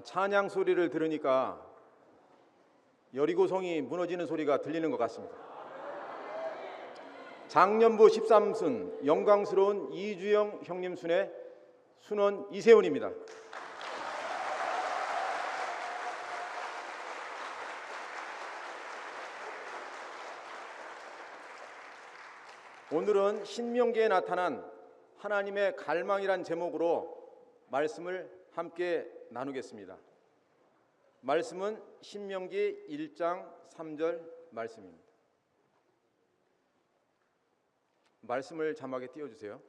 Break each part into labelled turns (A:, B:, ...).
A: 찬양 소리를 들으니까 여리고성이 무너지는 소리가 들리는 것 같습니다. 장년부 13순 영광스러운 이주영 형님 순의 순원 이세훈입니다. 오늘은 신명기에 나타난 하나님의 갈망이란 제목으로 말씀을 함께 나누겠습니다. 말씀은 신명기 1장 3절 말씀입니다. 말씀을 자막에 띄워주세요.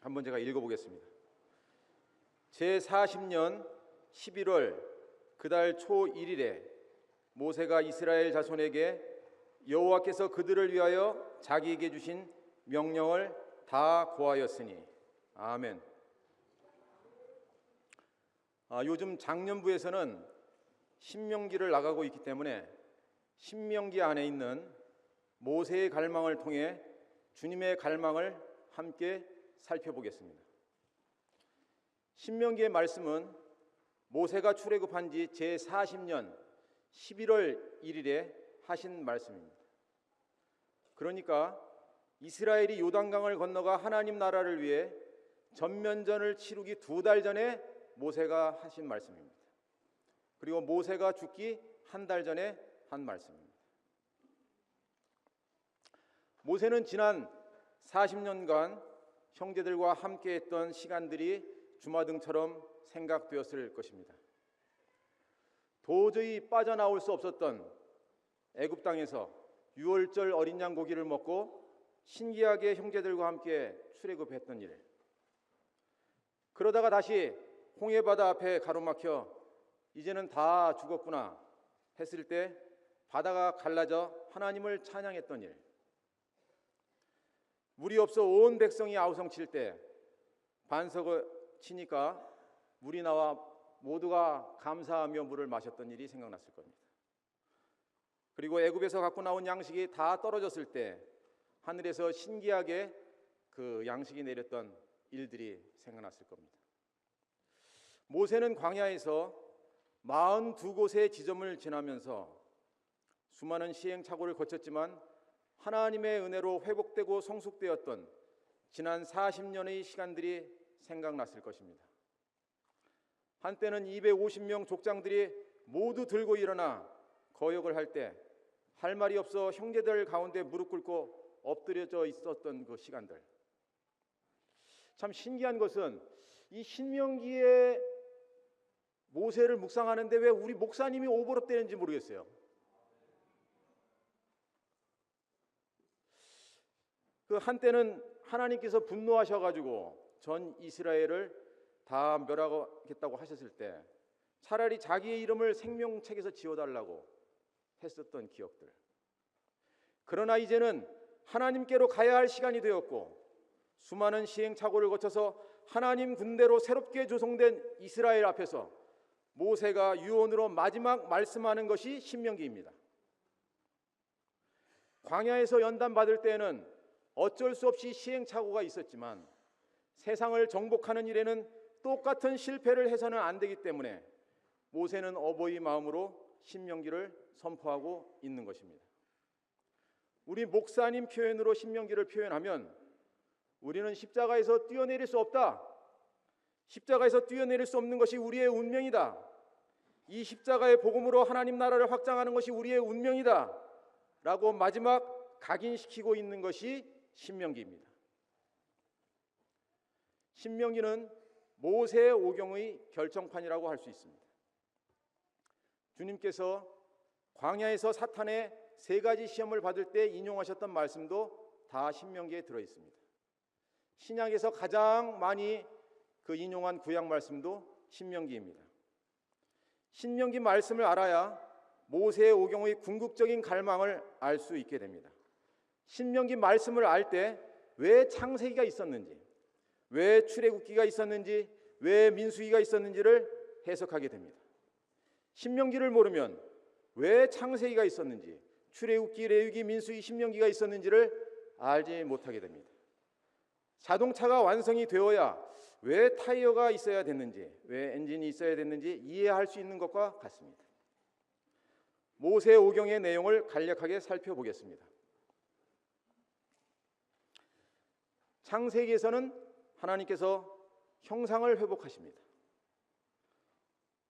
A: 한번 제가 읽어보겠습니다. 제40년 11월 그달 초 1일에 모세가 이스라엘 자손에게 여호와께서 그들을 위하여 자기에게 주신 명령을 다 고하였으니. 아멘. 요즘 장년부에서는 신명기를 나가고 있기 때문에 신명기 안에 있는 모세의 갈망을 통해 주님의 갈망을 함께 살펴보겠습니다. 신명기의 말씀은 모세가 출애굽한 지 제40년 11월 1일에 하신 말씀입니다. 그러니까 이스라엘이 요단강을 건너가 하나님 나라를 위해 전면전을 치르기 2달 전에 모세가 하신 말씀입니다. 그리고 모세가 죽기 1달 전에 한 말씀입니다. 모세는 지난 40년간 형제들과 함께했던 시간들이 주마등처럼 생각되었을 것입니다. 도저히 빠져나올 수 없었던 애굽 땅에서 유월절 어린 양 고기를 먹고 신기하게 형제들과 함께 출애굽했던 일, 그러다가 다시 홍해바다 앞에 가로막혀 이제는 다 죽었구나 했을 때 바다가 갈라져 하나님을 찬양했던 일, 물이 없어 온 백성이 아우성칠 때 반석을 치니까 물이 나와 모두가 감사하며 물을 마셨던 일이 생각났을 겁니다. 그리고 애굽에서 갖고 나온 양식이 다 떨어졌을 때 하늘에서 신기하게 그 양식이 내렸던 일들이 생각났을 겁니다. 모세는 광야에서 42곳의 지점을 지나면서 수많은 시행착오를 거쳤지만 하나님의 은혜로 회복되고 성숙되었던 지난 40년의 시간들이 생각났을 것입니다. 한때는 250명 족장들이 모두 들고 일어나 거역을 할 때 할 말이 없어 형제들 가운데 무릎 꿇고 엎드려져 있었던 그 시간들. 참 신기한 것은 이 신명기의 모세를 묵상하는데 왜 우리 목사님이 오버랩되는지 모르겠어요. 그 한때는 하나님께서 분노하셔가지고 전 이스라엘을 다 멸하겠다고 하셨을 때 차라리 자기의 이름을 생명책에서 지워달라고 했었던 기억들. 그러나 이제는 하나님께로 가야 할 시간이 되었고 수많은 시행착오를 거쳐서 하나님 군대로 새롭게 조성된 이스라엘 앞에서 모세가 유언으로 마지막 말씀하는 것이 신명기입니다. 광야에서 연단받을 때에는 어쩔 수 없이 시행착오가 있었지만 세상을 정복하는 일에는 똑같은 실패를 해서는 안 되기 때문에 모세는 어버이 마음으로 신명기를 선포하고 있는 것입니다. 우리 목사님 표현으로 신명기를 표현하면 우리는 십자가에서 뛰어내릴 수 없다. 십자가에서 뛰어내릴 수 없는 것이 우리의 운명이다. 이 십자가의 복음으로 하나님 나라를 확장하는 것이 우리의 운명이다 라고 마지막 각인시키고 있는 것이 신명기입니다. 신명기는 모세의 오경의 결정판이라고 할 수 있습니다. 주님께서 광야에서 사탄의 3가지 시험을 받을 때 인용하셨던 말씀도 다 신명기에 들어있습니다. 신약에서 가장 많이 그 인용한 구약 말씀도 신명기입니다. 신명기 말씀을 알아야 모세의 오경의 궁극적인 갈망을 알 수 있게 됩니다. 신명기 말씀을 알 때 왜 창세기가 있었는지, 왜 출애굽기가 있었는지, 왜 민수기가 있었는지를 해석하게 됩니다. 신명기를 모르면 왜 창세기가 있었는지, 출애굽기, 레위기, 민수기, 신명기가 있었는지를 알지 못하게 됩니다. 자동차가 완성이 되어야 왜 타이어가 있어야 됐는지, 왜 엔진이 있어야 됐는지 이해할 수 있는 것과 같습니다. 모세오경의 내용을 간략하게 살펴보겠습니다. 창세기에서는 하나님께서 형상을 회복하십니다.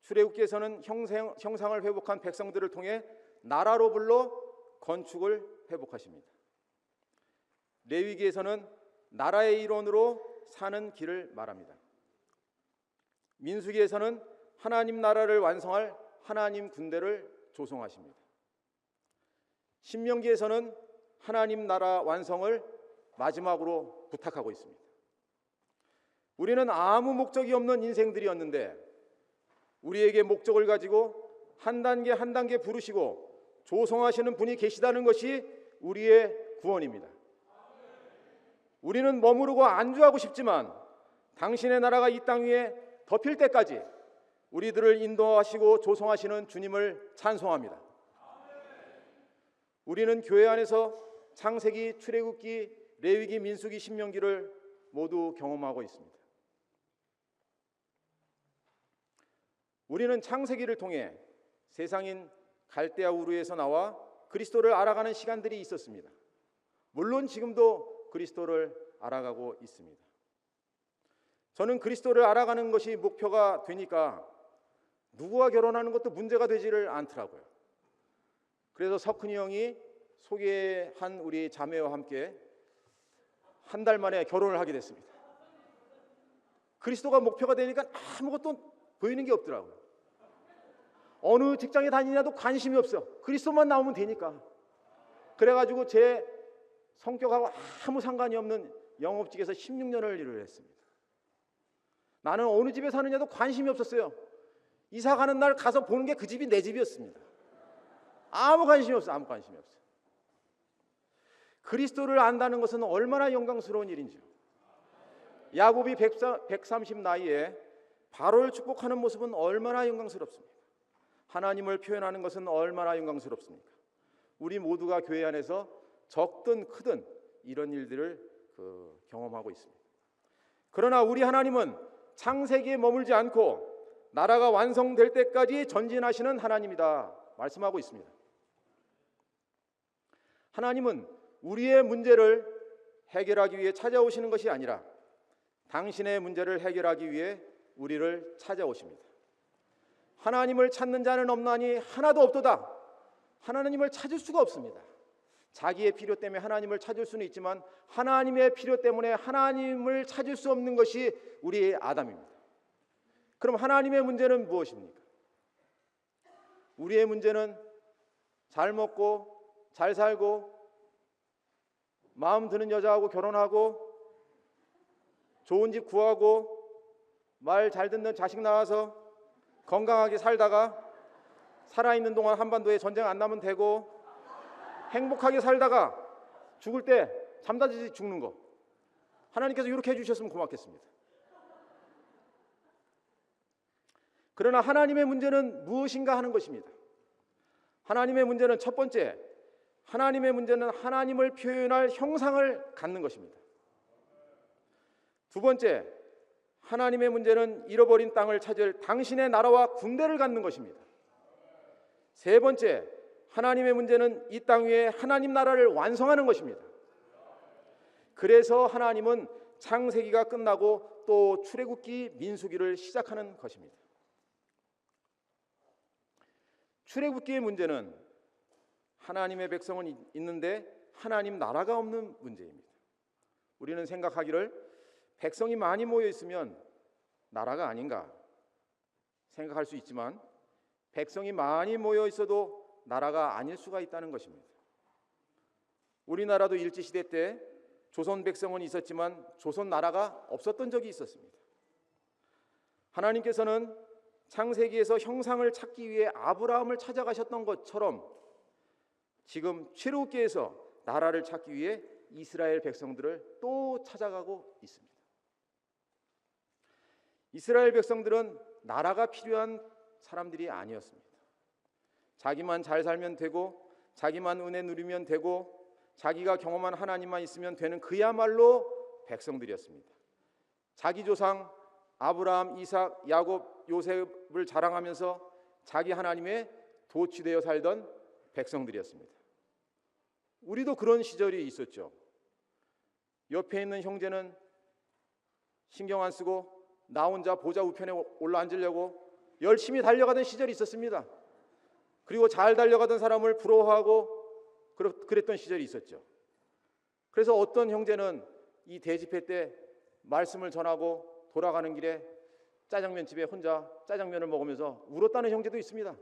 A: 출애굽기에서는 형상을 회복한 백성들을 통해 나라로 불러 건축을 회복하십니다. 레위기에서는 나라의 일원으로 사는 길을 말합니다. 민수기에서는 하나님 나라를 완성할 하나님 군대를 조성하십니다. 신명기에서는 하나님 나라 완성을 마지막으로 부탁하고 있습니다. 우리는 아무 목적이 없는 인생들이었는데 우리에게 목적을 가지고 한 단계 한 단계 부르시고 조성하시는 분이 계시다는 것이 우리의 구원입니다. 우리는 머무르고 안주하고 싶지만 당신의 나라가 이 땅 위에 덮일 때까지 우리들을 인도하시고 조성하시는 주님을 찬송합니다. 우리는 교회 안에서 창세기, 출애굽기, 레위기, 민수기, 신명기를 모두 경험하고 있습니다. 우리는 창세기를 통해 세상인 갈대아 우르에서 나와 그리스도를 알아가는 시간들이 있었습니다. 물론 지금도 그리스도를 알아가고 있습니다. 저는 그리스도를 알아가는 것이 목표가 되니까 누구와 결혼하는 것도 문제가 되지를 않더라고요. 그래서 석훈이 형이 소개한 우리 자매와 함께 한 달 만에 결혼을 하게 됐습니다. 그리스도가 목표가 되니까 아무것도 보이는 게 없더라고요. 어느 직장에 다니냐도 관심이 없어. 그리스도만 나오면 되니까. 그래가지고 제 성격하고 아무 상관이 없는 영업직에서 16년을 일을 했습니다. 나는 어느 집에 사느냐도 관심이 없었어요. 이사 가는 날 가서 보는 게 그 집이 내 집이었습니다. 아무 관심이 없어. 아무 관심이 없어. 그리스도를 안다는 것은 얼마나 영광스러운 일인지요. 야곱이 130 나이에 바로를 축복하는 모습은 얼마나 영광스럽습니까? 하나님을 표현하는 것은 얼마나 영광스럽습니까? 우리 모두가 교회 안에서 적든 크든 이런 일들을 경험하고 있습니다. 그러나 우리 하나님은 창세기에 머물지 않고 나라가 완성될 때까지 전진하시는 하나님이다 말씀하고 있습니다. 하나님은 우리의 문제를 해결하기 위해 찾아오시는 것이 아니라 당신의 문제를 해결하기 위해 우리를 찾아오십니다. 하나님을 찾는 자는 없나니 하나도 없도다. 하나님을 찾을 수가 없습니다. 자기의 필요 때문에 하나님을 찾을 수는 있지만 하나님의 필요 때문에 하나님을 찾을 수 없는 것이 우리의 아담입니다. 그럼 하나님의 문제는 무엇입니까? 우리의 문제는 잘 먹고 잘 살고 마음 드는 여자하고 결혼하고 좋은 집 구하고 말 잘 듣는 자식 낳아서 건강하게 살다가 살아있는 동안 한반도에 전쟁 안 나면 되고 행복하게 살다가 죽을 때 잠자지 죽는 거. 하나님께서 이렇게 해주셨으면 고맙겠습니다. 그러나 하나님의 문제는 무엇인가 하는 것입니다. 하나님의 문제는 첫 번째, 하나님의 문제는 하나님을 표현할 형상을 갖는 것입니다. 두 번째, 하나님의 문제는 잃어버린 땅을 찾을 당신의 나라와 군대를 갖는 것입니다. 세 번째, 하나님의 문제는 이 땅 위에 하나님 나라를 완성하는 것입니다. 그래서 하나님은 창세기가 끝나고 또 출애굽기, 민수기를 시작하는 것입니다. 출애굽기의 문제는 하나님의 백성은 있는데 하나님 나라가 없는 문제입니다. 우리는 생각하기를 백성이 많이 모여 있으면 나라가 아닌가 생각할 수 있지만 백성이 많이 모여 있어도 나라가 아닐 수가 있다는 것입니다. 우리나라도 일제시대 때 조선 백성은 있었지만 조선 나라가 없었던 적이 있었습니다. 하나님께서는 창세기에서 형상을 찾기 위해 아브라함을 찾아가셨던 것처럼 지금 출애굽기에서 나라를 찾기 위해 이스라엘 백성들을 또 찾아가고 있습니다. 이스라엘 백성들은 나라가 필요한 사람들이 아니었습니다. 자기만 잘 살면 되고 자기만 은혜 누리면 되고 자기가 경험한 하나님만 있으면 되는 그야말로 백성들이었습니다. 자기 조상 아브라함, 이삭, 야곱, 요셉을 자랑하면서 자기 하나님의 도취되어 살던 백성들이었습니다. 우리도 그런 시절이 있었죠. 옆에 있는 형제는 신경 안 쓰고 나 혼자 보좌 우편에 올라앉으려고 열심히 달려가던 시절이 있었습니다. 그리고 잘 달려가던 사람을 부러워하고 그랬던 시절이 있었죠. 그래서 어떤 형제는 이 대집회 때 말씀을 전하고 돌아가는 길에 짜장면 집에 혼자 짜장면을 먹으면서 울었다는 형제도 있습니다.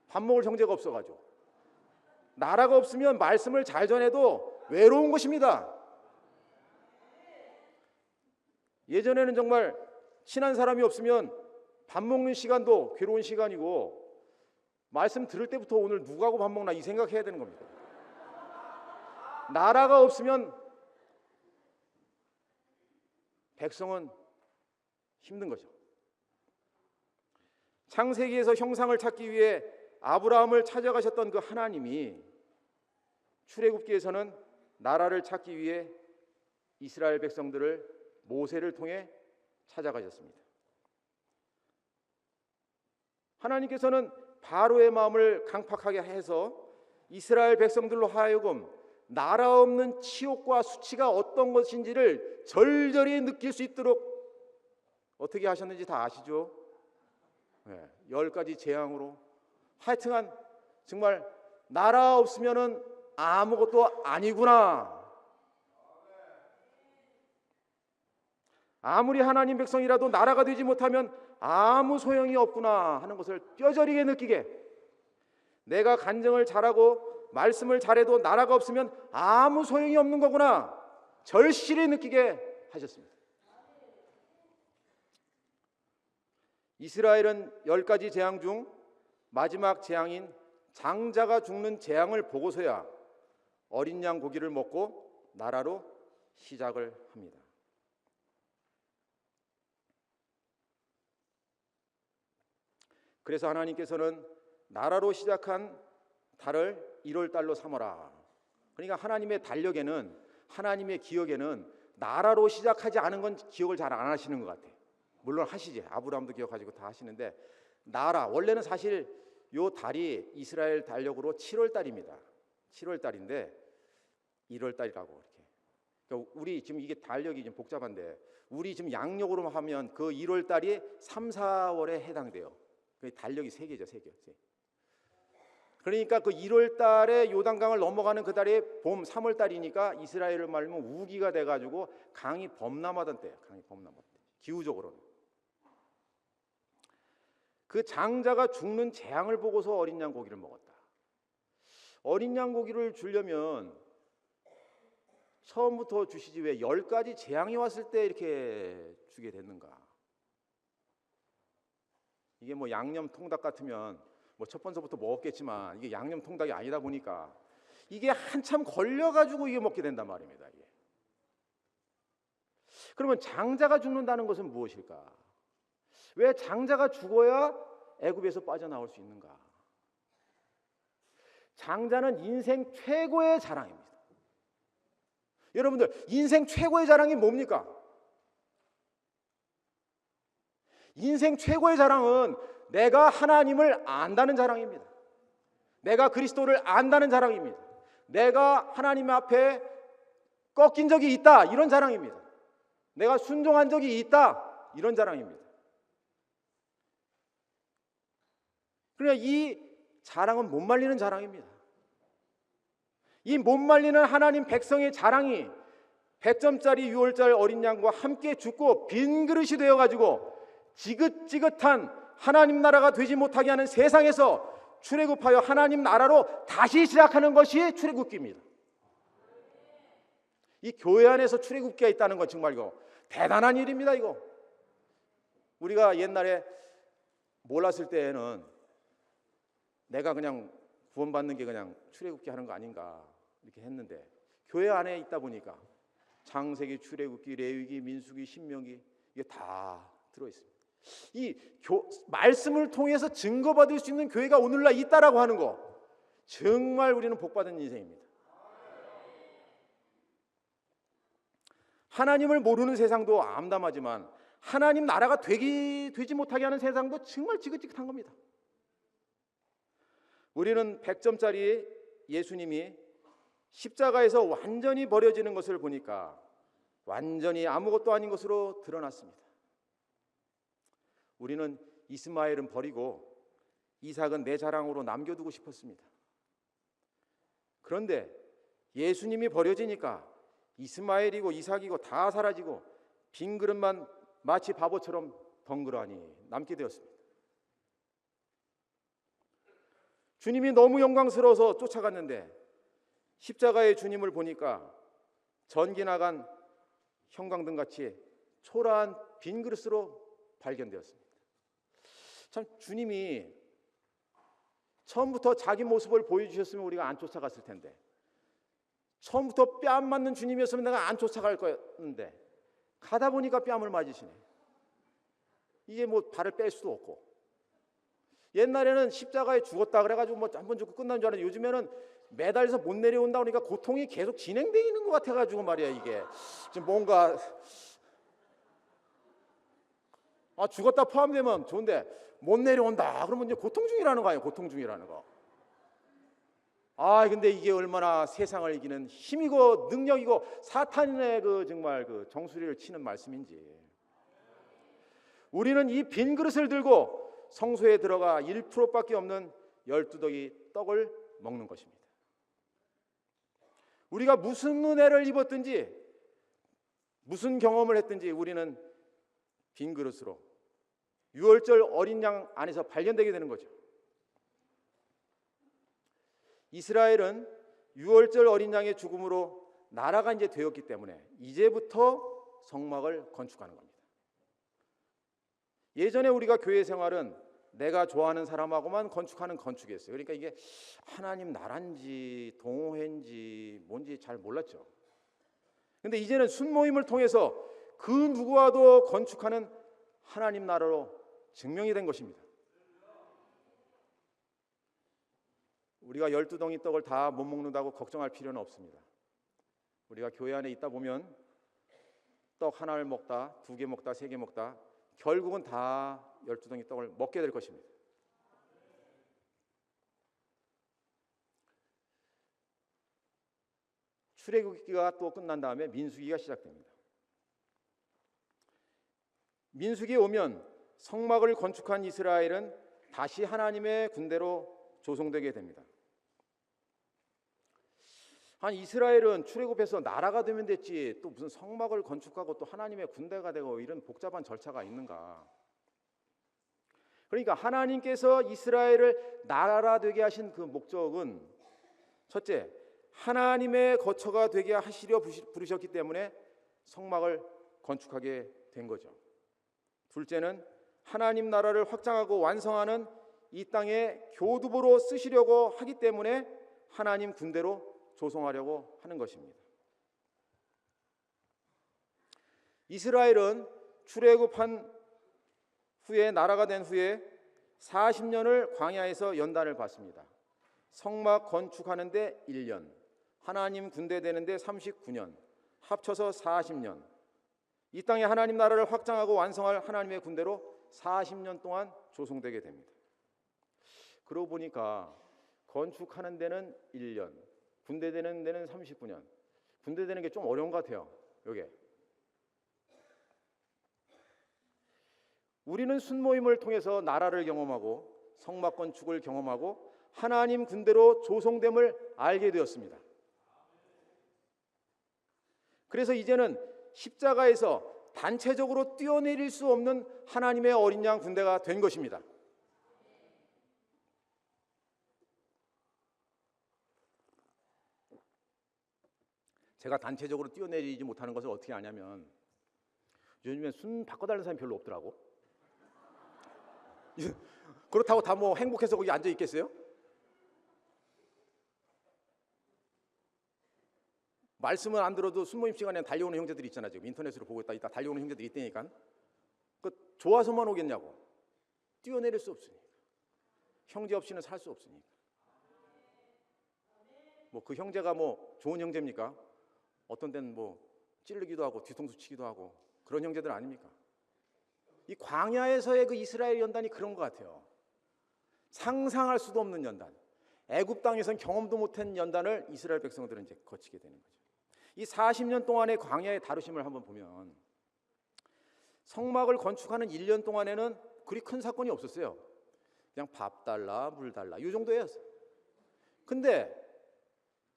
A: 밥 먹을 형제가 없어가지고. 나라가 없으면 말씀을 잘 전해도 외로운 것입니다. 예전에는 정말 친한 사람이 없으면 밥 먹는 시간도 괴로운 시간이고, 말씀 들을 때부터 오늘 누구하고 밥 먹나 이 생각해야 되는 겁니다. 나라가 없으면 백성은 힘든 거죠. 창세기에서 형상을 찾기 위해 아브라함을 찾아가셨던 그 하나님이 출애굽기에서는 나라를 찾기 위해 이스라엘 백성들을 모세를 통해 찾아가셨습니다. 하나님께서는 바로의 마음을 강팍하게 해서 이스라엘 백성들로 하여금 나라 없는 치욕과 수치가 어떤 것인지를 절절히 느낄 수 있도록 어떻게 하셨는지 다 아시죠? 10가지 재앙으로 하여튼간 정말 나라 없으면은 아무것도 아니구나, 아무리 하나님 백성이라도 나라가 되지 못하면 아무 소용이 없구나 하는 것을 뼈저리게 느끼게, 내가 간증을 잘하고 말씀을 잘해도 나라가 없으면 아무 소용이 없는 거구나 절실히 느끼게 하셨습니다. 이스라엘은 10가지 재앙 중 마지막 재앙인 장자가 죽는 재앙을 보고서야 어린 양 고기를 먹고 나라로 시작을 합니다. 그래서 하나님께서는 나라로 시작한 달을 1월 달로 삼어라. 그러니까 하나님의 달력에는, 하나님의 기억에는 나라로 시작하지 않은 건 기억을 잘 안 하시는 것 같아요. 물론 하시지, 아브라함도 기억하시고 다 하시는데, 나라 원래는 사실 요 달이 이스라엘 달력으로 7월 달입니다. 7월 달인데 1월 달이라고 이렇게. 그러니까 우리 지금 이게 달력이 좀 복잡한데, 우리 지금 양력으로 하면 그 1월 달이 3, 4월에 해당돼요. 그 달력이 3개죠, 3개. 그러니까 그 1월 달에 요단강을 넘어가는 그 달이 봄 3월 달이니까 이스라엘을 말하면 우기가 돼가지고 강이 범람하던 때예요. 강이 범람하던 때. 기후적으로는. 그 장자가 죽는 재앙을 보고서 어린 양 고기를 먹었다. 어린 양 고기를 주려면 처음부터 주시지 왜 10가지 재앙이 왔을 때 이렇게 주게 됐는가? 이게 뭐 양념 통닭 같으면 뭐 첫 번째부터 먹었겠지만, 이게 양념 통닭이 아니다 보니까 이게 한참 걸려가지고 이게 먹게 된단 말입니다. 이게. 그러면 장자가 죽는다는 것은 무엇일까? 왜 장자가 죽어야 애굽에서 빠져나올 수 있는가? 장자는 인생 최고의 자랑입니다. 여러분들, 인생 최고의 자랑이 뭡니까? 인생 최고의 자랑은 내가 하나님을 안다는 자랑입니다. 내가 그리스도를 안다는 자랑입니다. 내가 하나님 앞에 꺾인 적이 있다, 이런 자랑입니다. 내가 순종한 적이 있다, 이런 자랑입니다. 그러니까 이 자랑은 못 말리는 자랑입니다. 이 못 말리는 하나님 백성의 자랑이 100점짜리 6월절 어린 양과 함께 죽고 빈 그릇이 되어가지고 지긋지긋한 하나님 나라가 되지 못하게 하는 세상에서 출애굽하여 하나님 나라로 다시 시작하는 것이 출애굽기입니다. 이 교회 안에서 출애굽기가 있다는 건 정말 이거 대단한 일입니다. 이거 우리가 옛날에 몰랐을 때에는 내가 그냥 구원받는 게 그냥 출애굽기 하는 거 아닌가 이렇게 했는데, 교회 안에 있다 보니까 창세기, 출애굽기, 레위기, 민수기, 신명기 이게 다 들어있습니다. 이 말씀을 통해서 증거받을 수 있는 교회가 오늘날 있다라고 하는 거, 정말 우리는 복받은 인생입니다. 하나님을 모르는 세상도 암담하지만 하나님 나라가 되지 못하게 하는 세상도 정말 지긋지긋한 겁니다. 우리는 100점짜리 예수님이 십자가에서 완전히 버려지는 것을 보니까 완전히 아무것도 아닌 것으로 드러났습니다. 우리는 이스마엘은 버리고 이삭은 내 자랑으로 남겨두고 싶었습니다. 그런데 예수님이 버려지니까 이스마엘이고 이삭이고 다 사라지고 빈 그릇만 마치 바보처럼 덩그러니 남게 되었습니다. 주님이 너무 영광스러워서 쫓아갔는데 십자가의 주님을 보니까 전기 나간 형광등같이 초라한 빈 그릇으로 발견되었습니다. 참 주님이 처음부터 자기 모습을 보여주셨으면 우리가 안 쫓아갔을 텐데, 처음부터 뺨 맞는 주님이었으면 내가 안 쫓아갈 거였는데 가다 보니까 뺨을 맞으시네. 이게 뭐 발을 뺄 수도 없고, 옛날에는 십자가에 죽었다 그래가지고 뭐 한 번 죽고 끝난 줄 알았는데 요즘에는 매달려서 못 내려온다 그러니까 고통이 계속 진행되어 있는 것 같아가지고 말이야. 이게 지금 뭔가 죽었다 포함되면 좋은데 못 내려온다 그러면 이제 고통 중이라는 거 아니에요. 고통 중이라는 거. 근데 이게 얼마나 세상을 이기는 힘이고 능력이고 사탄의 정말 정수리를 치는 말씀인지. 우리는 이 빈 그릇을 들고 성소에 들어가 1%밖에 없는 12덩이 떡을 먹는 것입니다. 우리가 무슨 은혜를 입었든지 무슨 경험을 했든지 우리는 빈 그릇으로 유월절 어린 양 안에서 발견되게 되는 거죠. 이스라엘은 유월절 어린 양의 죽음으로 나라가 이제 되었기 때문에 이제부터 성막을 건축하는 겁니다. 예전에 우리가 교회 생활은 내가 좋아하는 사람하고만 건축하는 건축이었어요. 그러니까 이게 하나님 나라인지 동호회인지 뭔지 잘 몰랐죠. 근데 이제는 순모임을 통해서 그 누구와도 건축하는 하나님 나라로 증명이 된 것입니다. 우리가 12덩이 떡을 다 못 먹는다고 걱정할 필요는 없습니다. 우리가 교회 안에 있다 보면 떡 하나를 먹다, 2개 먹다, 3개 먹다 결국은 다 12덩이 떡을 먹게 될 것입니다. 출애굽기가 또 끝난 다음에 민수기가 시작됩니다. 민수기에 오면 성막을 건축한 이스라엘은 다시 하나님의 군대로 조성되게 됩니다. 이스라엘은 출애굽해서 나라가 되면 됐지 또 무슨 성막을 건축하고 또 하나님의 군대가 되고 이런 복잡한 절차가 있는가. 그러니까 하나님께서 이스라엘을 나라 되게 하신 그 목적은 첫째, 하나님의 거처가 되게 하시려 부르셨기 때문에 성막을 건축하게 된 거죠. 둘째는 하나님 나라를 확장하고 완성하는 이 땅의 교두보로 쓰시려고 하기 때문에 하나님 군대로 조성하려고 하는 것입니다. 이스라엘은 출애굽한 후에 나라가 된 후에 40년을 광야에서 연단을 받습니다. 성막 건축하는데 1년, 하나님 군대 되는데 39년, 합쳐서 40년. 이 땅에 하나님 나라를 확장하고 완성할 하나님의 군대로 40년 동안 조성되게 됩니다. 그러고 보니까 건축하는 데는 1년, 군대 되는 데는 39년. 군대 되는 게 좀 어려운 것 같아요. 요게. 우리는 순모임을 통해서 나라를 경험하고 성막 건축을 경험하고 하나님 군대로 조성됨을 알게 되었습니다. 그래서 이제는 십자가에서 단체적으로 뛰어내릴 수 없는 하나님의 어린 양 군대가 된 것입니다. 제가 단체적으로 뛰어내리지 못하는 것을 어떻게 아냐면 요즘에 순 바꿔달라는 사람이 별로 없더라고. 그렇다고 다 뭐 행복해서 거기 앉아 있겠어요? 말씀은 안 들어도 순모임 시간에 달려오는 형제들이 있잖아. 지금 인터넷으로 보고 있다 달려오는 형제들이 있다니까. 좋아서만 오겠냐고. 뛰어내릴 수 없으니까. 형제 없이는 살 수 없으니까. 뭐 그 형제가 뭐 좋은 형제입니까? 어떤 때는 뭐 찌르기도 하고 뒤통수 치기도 하고 그런 형제들 아닙니까? 이 광야에서의 그 이스라엘 연단이 그런 것 같아요. 상상할 수도 없는 연단, 애굽 땅에선 경험도 못한 연단을 이스라엘 백성들은 이제 거치게 되는 거죠. 이 40년 동안의 광야의 다루심을 한번 보면 성막을 건축하는 1년 동안에는 그리 큰 사건이 없었어요. 그냥 밥 달라 물 달라 이 정도였어요. 근데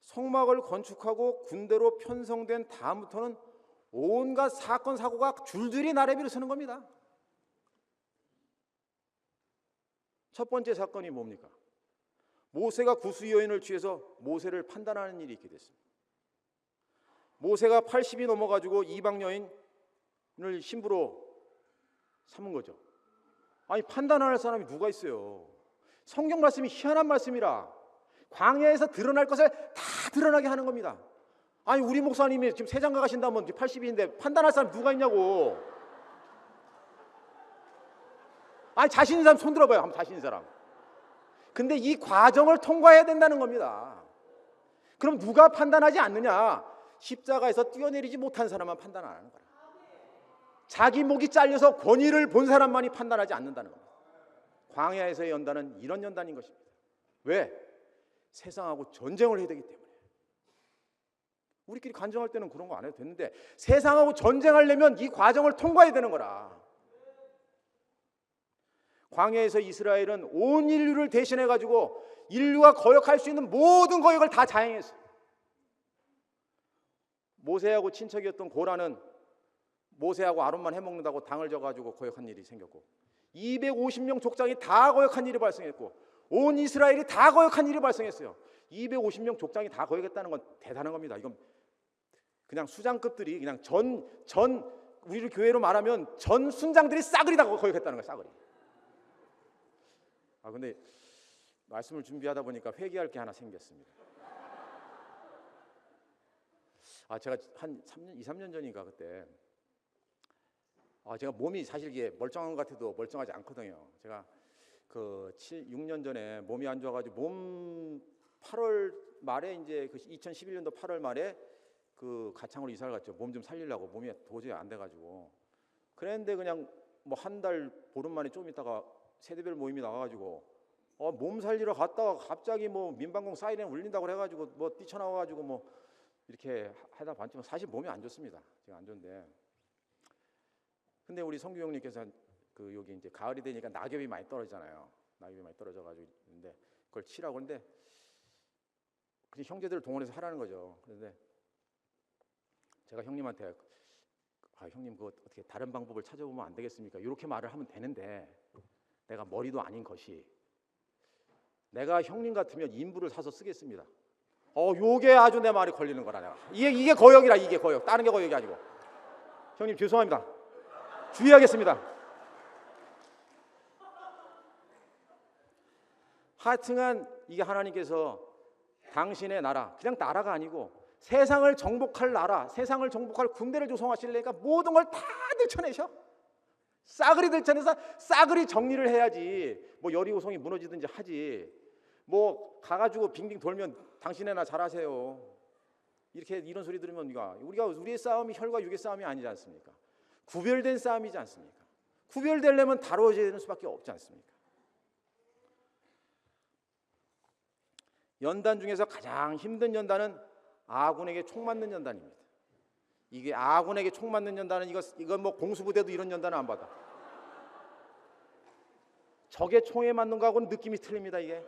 A: 성막을 건축하고 군대로 편성된 다음부터는 온갖 사건 사고가 줄줄이 나래비로 서는 겁니다. 첫 번째 사건이 뭡니까? 모세가 구스 여인을 취해서 모세를 판단하는 일이 있게 됐습니다. 모세가 80이 넘어가지고 이방 여인을 신부로 삼은 거죠. 아니 판단할 사람이 누가 있어요? 성경 말씀이 희한한 말씀이라 광야에서 드러날 것을 다 드러나게 하는 겁니다. 아니 우리 목사님이 지금 세장가 가신다면 80인데 판단할 사람 누가 있냐고. 아니 자신 있는 사람 손 들어봐요. 한번 자신 있는 사람. 근데 이 과정을 통과해야 된다는 겁니다. 그럼 누가 판단하지 않느냐? 십자가에서 뛰어내리지 못한 사람만 판단 안 하는 거라. 자기 목이 잘려서 권위를 본 사람만이 판단하지 않는다는 겁니다. 광야에서의 연단은 이런 연단인 것입니다. 왜? 세상하고 전쟁을 해야 되기 때문에. 우리끼리 간증할 때는 그런 거 안 해도 되는데 세상하고 전쟁하려면 이 과정을 통과해야 되는 거라. 광야에서 이스라엘은 온 인류를 대신해 가지고 인류가 거역할 수 있는 모든 거역을 다 자행했어요. 모세하고 친척이었던 고라는 모세하고 아론만 해먹는다고 당을 져가지고 거역한 일이 생겼고 250명 족장이 다 거역한 일이 발생했고 온 이스라엘이 다 거역한 일이 발생했어요. 250명 족장이 다 거역했다는 건 대단한 겁니다. 이건 그냥 수장급들이 그냥 우리 교회로 말하면 전 순장들이 싸그리 다 거역했다는 거예요. 싸그리. 근데 말씀을 준비하다 보니까 회개할 게 하나 생겼습니다. 제가 한 2-3년 전인가 그때 제가 몸이 사실 이게 멀쩡한 것 같아도 멀쩡하지 않거든요. 제가 그 6년 전에 몸이 안 좋아가지고 몸 8월 말에 이제 그 2011년도 8월 말에 그 가창으로 이사를 갔죠. 몸 좀 살리려고. 몸이 도저히 안 돼가지고 그랬는데 그냥 뭐 한 달 보름 만에 좀 있다가 세대별 모임이 나가가지고 몸 살리러 갔다가 갑자기 뭐 민방공 사이렌 울린다고 해가지고 뭐 뛰쳐나와가지고 뭐 이렇게 하다 봤지만 사실 몸이 안 좋습니다. 제가 안 좋은데 근데 우리 성규 형님께서 그 여기 이제 가을이 되니까 낙엽이 많이 떨어지잖아요. 낙엽이 많이 떨어져가지고 있는데 그걸 치라고 하는데 그냥 형제들을 동원해서 하라는 거죠. 그런데 제가 형님한테 형님 그거 어떻게 다른 방법을 찾아보면 안 되겠습니까? 이렇게 말을 하면 되는데 내가 머리도 아닌 것이 내가 형님 같으면 인부를 사서 쓰겠습니다. 요게 아주 내 말이 걸리는 거라 내가. 이게 거역이라 이게 거역. 다른 게 거역이 아니고. 형님 죄송합니다. 주의하겠습니다. 하여튼간 이게 하나님께서 당신의 나라, 그냥 나라가 아니고 세상을 정복할 나라, 세상을 정복할 군대를 조성하시려니까 모든 걸 다 들춰내셔. 싸그리 들춰내서 싸그리 정리를 해야지. 뭐 여리고성이 무너지든지 하지. 뭐 가가지고 빙빙 돌면 당신이나 잘하세요. 이런 소리 들으면 우리의 싸움이 혈과 육의 싸움이 아니지 않습니까? 구별된 싸움이지 않습니까? 구별되려면 다뤄져야 되는 수밖에 없지 않습니까? 연단 중에서 가장 힘든 연단은 아군에게 총 맞는 연단입니다. 이게 아군에게 총 맞는 연단은 이건 뭐 공수부대도 이런 연단을 안 받아. 적의 총에 맞는 거하고는 느낌이 틀립니다. 이게.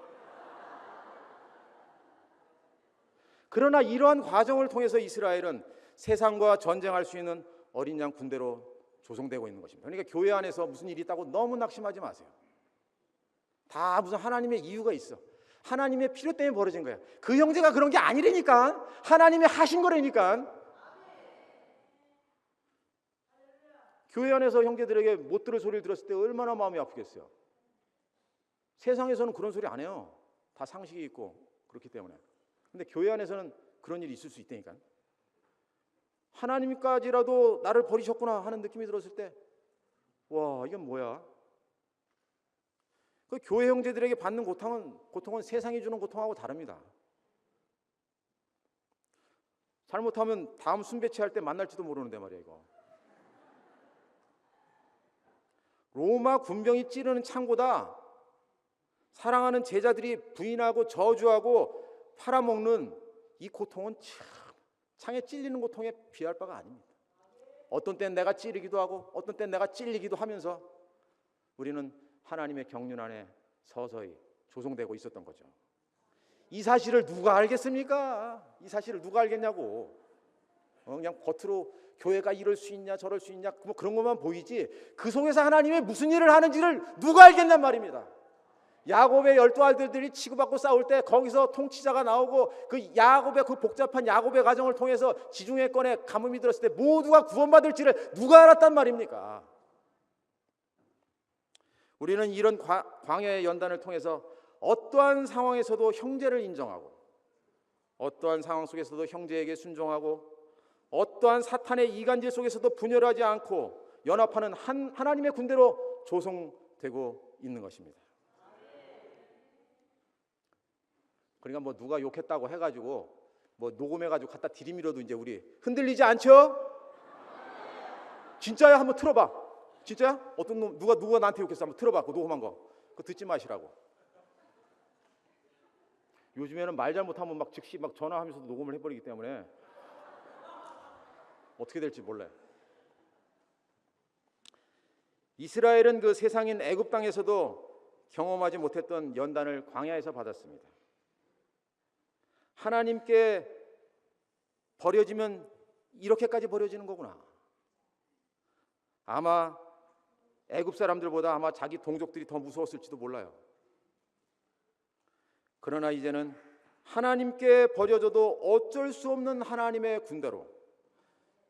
A: 그러나 이러한 과정을 통해서 이스라엘은 세상과 전쟁할 수 있는 어린 양 군대로 조성되고 있는 것입니다. 그러니까 교회 안에서 무슨 일이 있다고 너무 낙심하지 마세요. 다 무슨 하나님의 이유가 있어. 하나님의 필요 때문에 벌어진 거야. 그 형제가 그런 게 아니라니까. 하나님이 하신 거라니까. 교회 안에서 형제들에게 못 들을 소리를 들었을 때 얼마나 마음이 아프겠어요. 세상에서는 그런 소리 안 해요. 다 상식이 있고 그렇기 때문에. 근데 교회 안에서는 그런 일이 있을 수 있다니까. 하나님까지라도 나를 버리셨구나 하는 느낌이 들었을 때 와, 이건 뭐야? 그 교회 형제들에게 받는 고통은 세상이 주는 고통하고 다릅니다. 잘못하면 다음 순배치할 때 만날지도 모르는데 말이야 이거. 로마 군병이 찌르는 창고다. 사랑하는 제자들이 부인하고 저주하고 팔아먹는 이 고통은 참 창에 찔리는 고통에 비할 바가 아닙니다. 어떤 땐 내가 찌르기도 하고 어떤 땐 내가 찔리기도 하면서 우리는 하나님의 경륜 안에 서서히 조성되고 있었던 거죠. 이 사실을 누가 알겠습니까? 이 사실을 누가 알겠냐고. 그냥 겉으로 교회가 이럴 수 있냐 저럴 수 있냐 뭐 그런 것만 보이지 그 속에서 하나님의 무슨 일을 하는지를 누가 알겠냔 말입니다. 야곱의 12아들들이 치고받고 싸울 때 거기서 통치자가 나오고 그 야곱의 그 복잡한 야곱의 과정을 통해서 지중해 건에 가뭄이 들었을 때 모두가 구원받을지를 누가 알았단 말입니까? 우리는 이런 광야의 연단을 통해서 어떠한 상황에서도 형제를 인정하고 어떠한 상황 속에서도 형제에게 순종하고 어떠한 사탄의 이간질 속에서도 분열하지 않고 연합하는 하나님의 군대로 조성되고 있는 것입니다. 그러니까 뭐 누가 욕했다고 해가지고 뭐 녹음해가지고 갖다 들이밀어도 이제 우리 흔들리지 않죠? 진짜야? 한번 틀어봐. 진짜야? 어떤 놈 누가 나한테 욕했어? 한번 틀어봐. 그 녹음한 거. 그거 듣지 마시라고. 요즘에는 말 잘못하면 막 즉시 막 전화하면서도 녹음을 해버리기 때문에 어떻게 될지 몰라요. 이스라엘은 그 세상인 애굽 땅에서도 경험하지 못했던 연단을 광야에서 받았습니다. 하나님께 버려지면 이렇게까지 버려지는 거구나. 아마 애굽 사람들보다 아마 자기 동족들이 더 무서웠을지도 몰라요. 그러나 이제는 하나님께 버려져도 어쩔 수 없는 하나님의 군대로,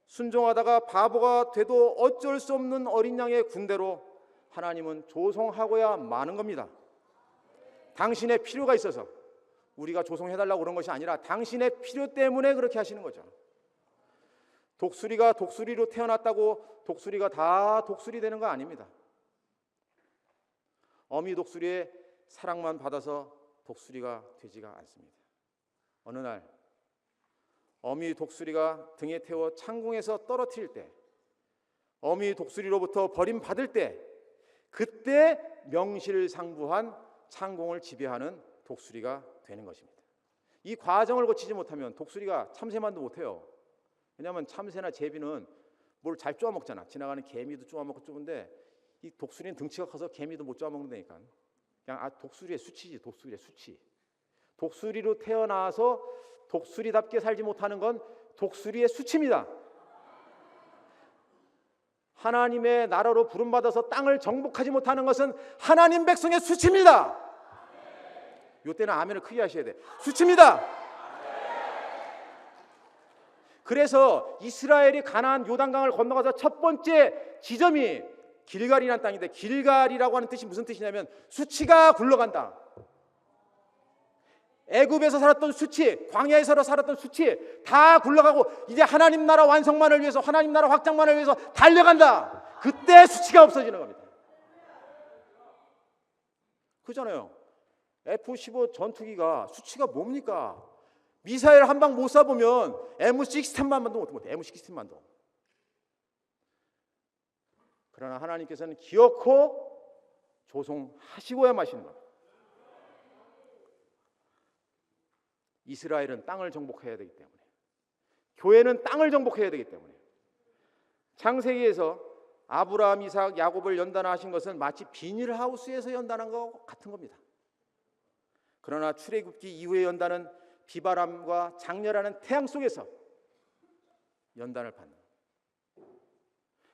A: 순종하다가 바보가 돼도 어쩔 수 없는 어린 양의 군대로 하나님은 조성하고야 마는 겁니다. 당신의 필요가 있어서 우리가 조성해달라고 그런 것이 아니라 당신의 필요 때문에 그렇게 하시는 거죠. 독수리가 독수리로 태어났다고 독수리가 다 독수리 되는 거 아닙니다. 어미 독수리의 사랑만 받아서 독수리가 되지가 않습니다. 어느 날 어미 독수리가 등에 태워 창궁에서 떨어뜨릴 때, 어미 독수리로부터 버림받을 때, 그때 명실상부한 창궁을 지배하는 독수리가 되는 것입니다. 이 과정을 거치지 못하면 독수리가 참새만도 못해요. 왜냐하면 참새나 제비는 뭘 잘 쪼아먹잖아. 지나가는 개미도 쪼아먹고 쪼는데 이 독수리는 등치가 커서 개미도 못 쪼아먹는다니까. 그냥 독수리의 수치지. 독수리의 수치. 독수리로 태어나서 독수리답게 살지 못하는 건 독수리의 수치입니다. 하나님의 나라로 부름받아서 땅을 정복하지 못하는 것은 하나님 백성의 수치입니다. 이때는 아멘을 크게 하셔야 돼. 수치입니다. 그래서 이스라엘이 가나안 요단강을 건너가서 첫 번째 지점이 길갈이라는 땅인데, 길갈이라고 하는 뜻이 무슨 뜻이냐면 수치가 굴러간다. 애굽에서 살았던 수치, 광야에서 살았던 수치 다 굴러가고 이제 하나님 나라 완성만을 위해서, 하나님 나라 확장만을 위해서 달려간다. 그때 수치가 없어지는 겁니다. 그잖아요. F-15 전투기가 수치가 뭡니까? 미사일 한 방 못 쏴보면 M16만도 못해. M16만도. 그러나 하나님께서는 기어코 조성하시고야 마시는 겁니다. 이스라엘은 땅을 정복해야 되기 때문에, 교회는 땅을 정복해야 되기 때문에, 창세기에서 아브라함, 이삭, 야곱을 연단하신 것은 마치 비닐하우스에서 연단한 것 같은 겁니다. 그러나 출애굽기 이후의 연단은 비바람과 장렬하는 태양 속에서 연단을 받는.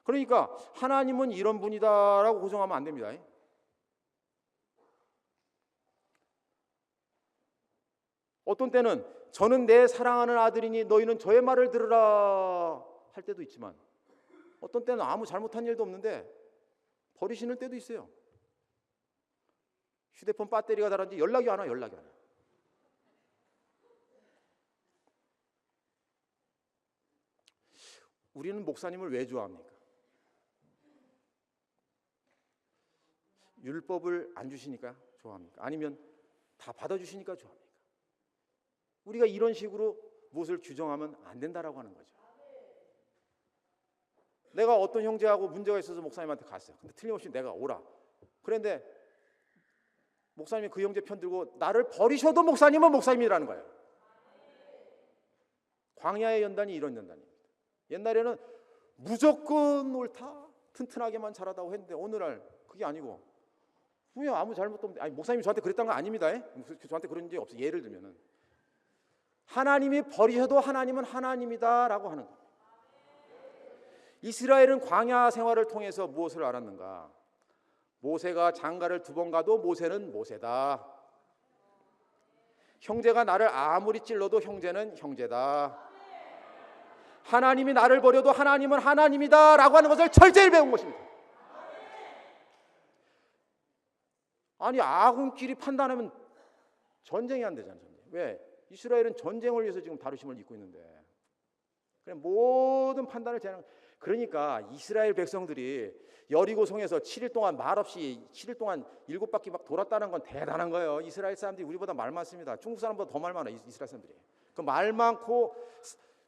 A: 그러니까 하나님은 이런 분이다라고 고정하면 안 됩니다. 어떤 때는 저는 내 사랑하는 아들이니 너희는 저의 말을 들으라 할 때도 있지만, 어떤 때는 아무 잘못한 일도 없는데 버리시는 때도 있어요. 휴대폰 배터리가 닳았는지 연락이 안 와. 우리는 목사님을 왜 좋아합니까? 율법을 안 주시니까 좋아합니까? 아니면 다 받아주시니까 좋아합니까? 우리가 이런 식으로 무엇을 규정하면 안 된다라고 하는 거죠. 내가 어떤 형제하고 문제가 있어서 목사님한테 갔어요. 근데 틀림없이 내가 오라. 그런데 목사님이 그 형제 편 들고 나를 버리셔도 목사님은 목사님이라는 거예요. 광야의 연단이 이런 연단입니다. 옛날에는 무조건 옳다, 튼튼하게만 자라다고 했는데 오늘날 그게 아니고 그냥 아무 잘못도 없는데, 아니 목사님이 저한테 그랬다는 건 아닙니다. 저한테 그런 적 없어요. 예를 들면은 하나님이 버리셔도 하나님은 하나님이다라고 하는 거예요. 이스라엘은 광야 생활을 통해서 무엇을 알았는가? 모세가 장가를 2번 가도 모세는 모세다. 형제가 나를 아무리 찔러도 형제는 형제다. 하나님이 나를 버려도 하나님은 하나님이다 라고 하는 것을 철저히 배운 것입니다. 아니 아군끼리 판단하면 전쟁이 안 되잖아요. 왜? 이스라엘은 전쟁을 위해서 지금 다루심을 입고 있는데 그냥 모든 판단을 제한. 그러니까 이스라엘 백성들이 여리고성에서 7일 동안 말없이 7일 동안 7바퀴 막 돌았다는 건 대단한 거예요. 이스라엘 사람들이 우리보다 말 많습니다. 중국 사람보다 더 말 많아요. 이스라엘 사람들이. 그 말 많고,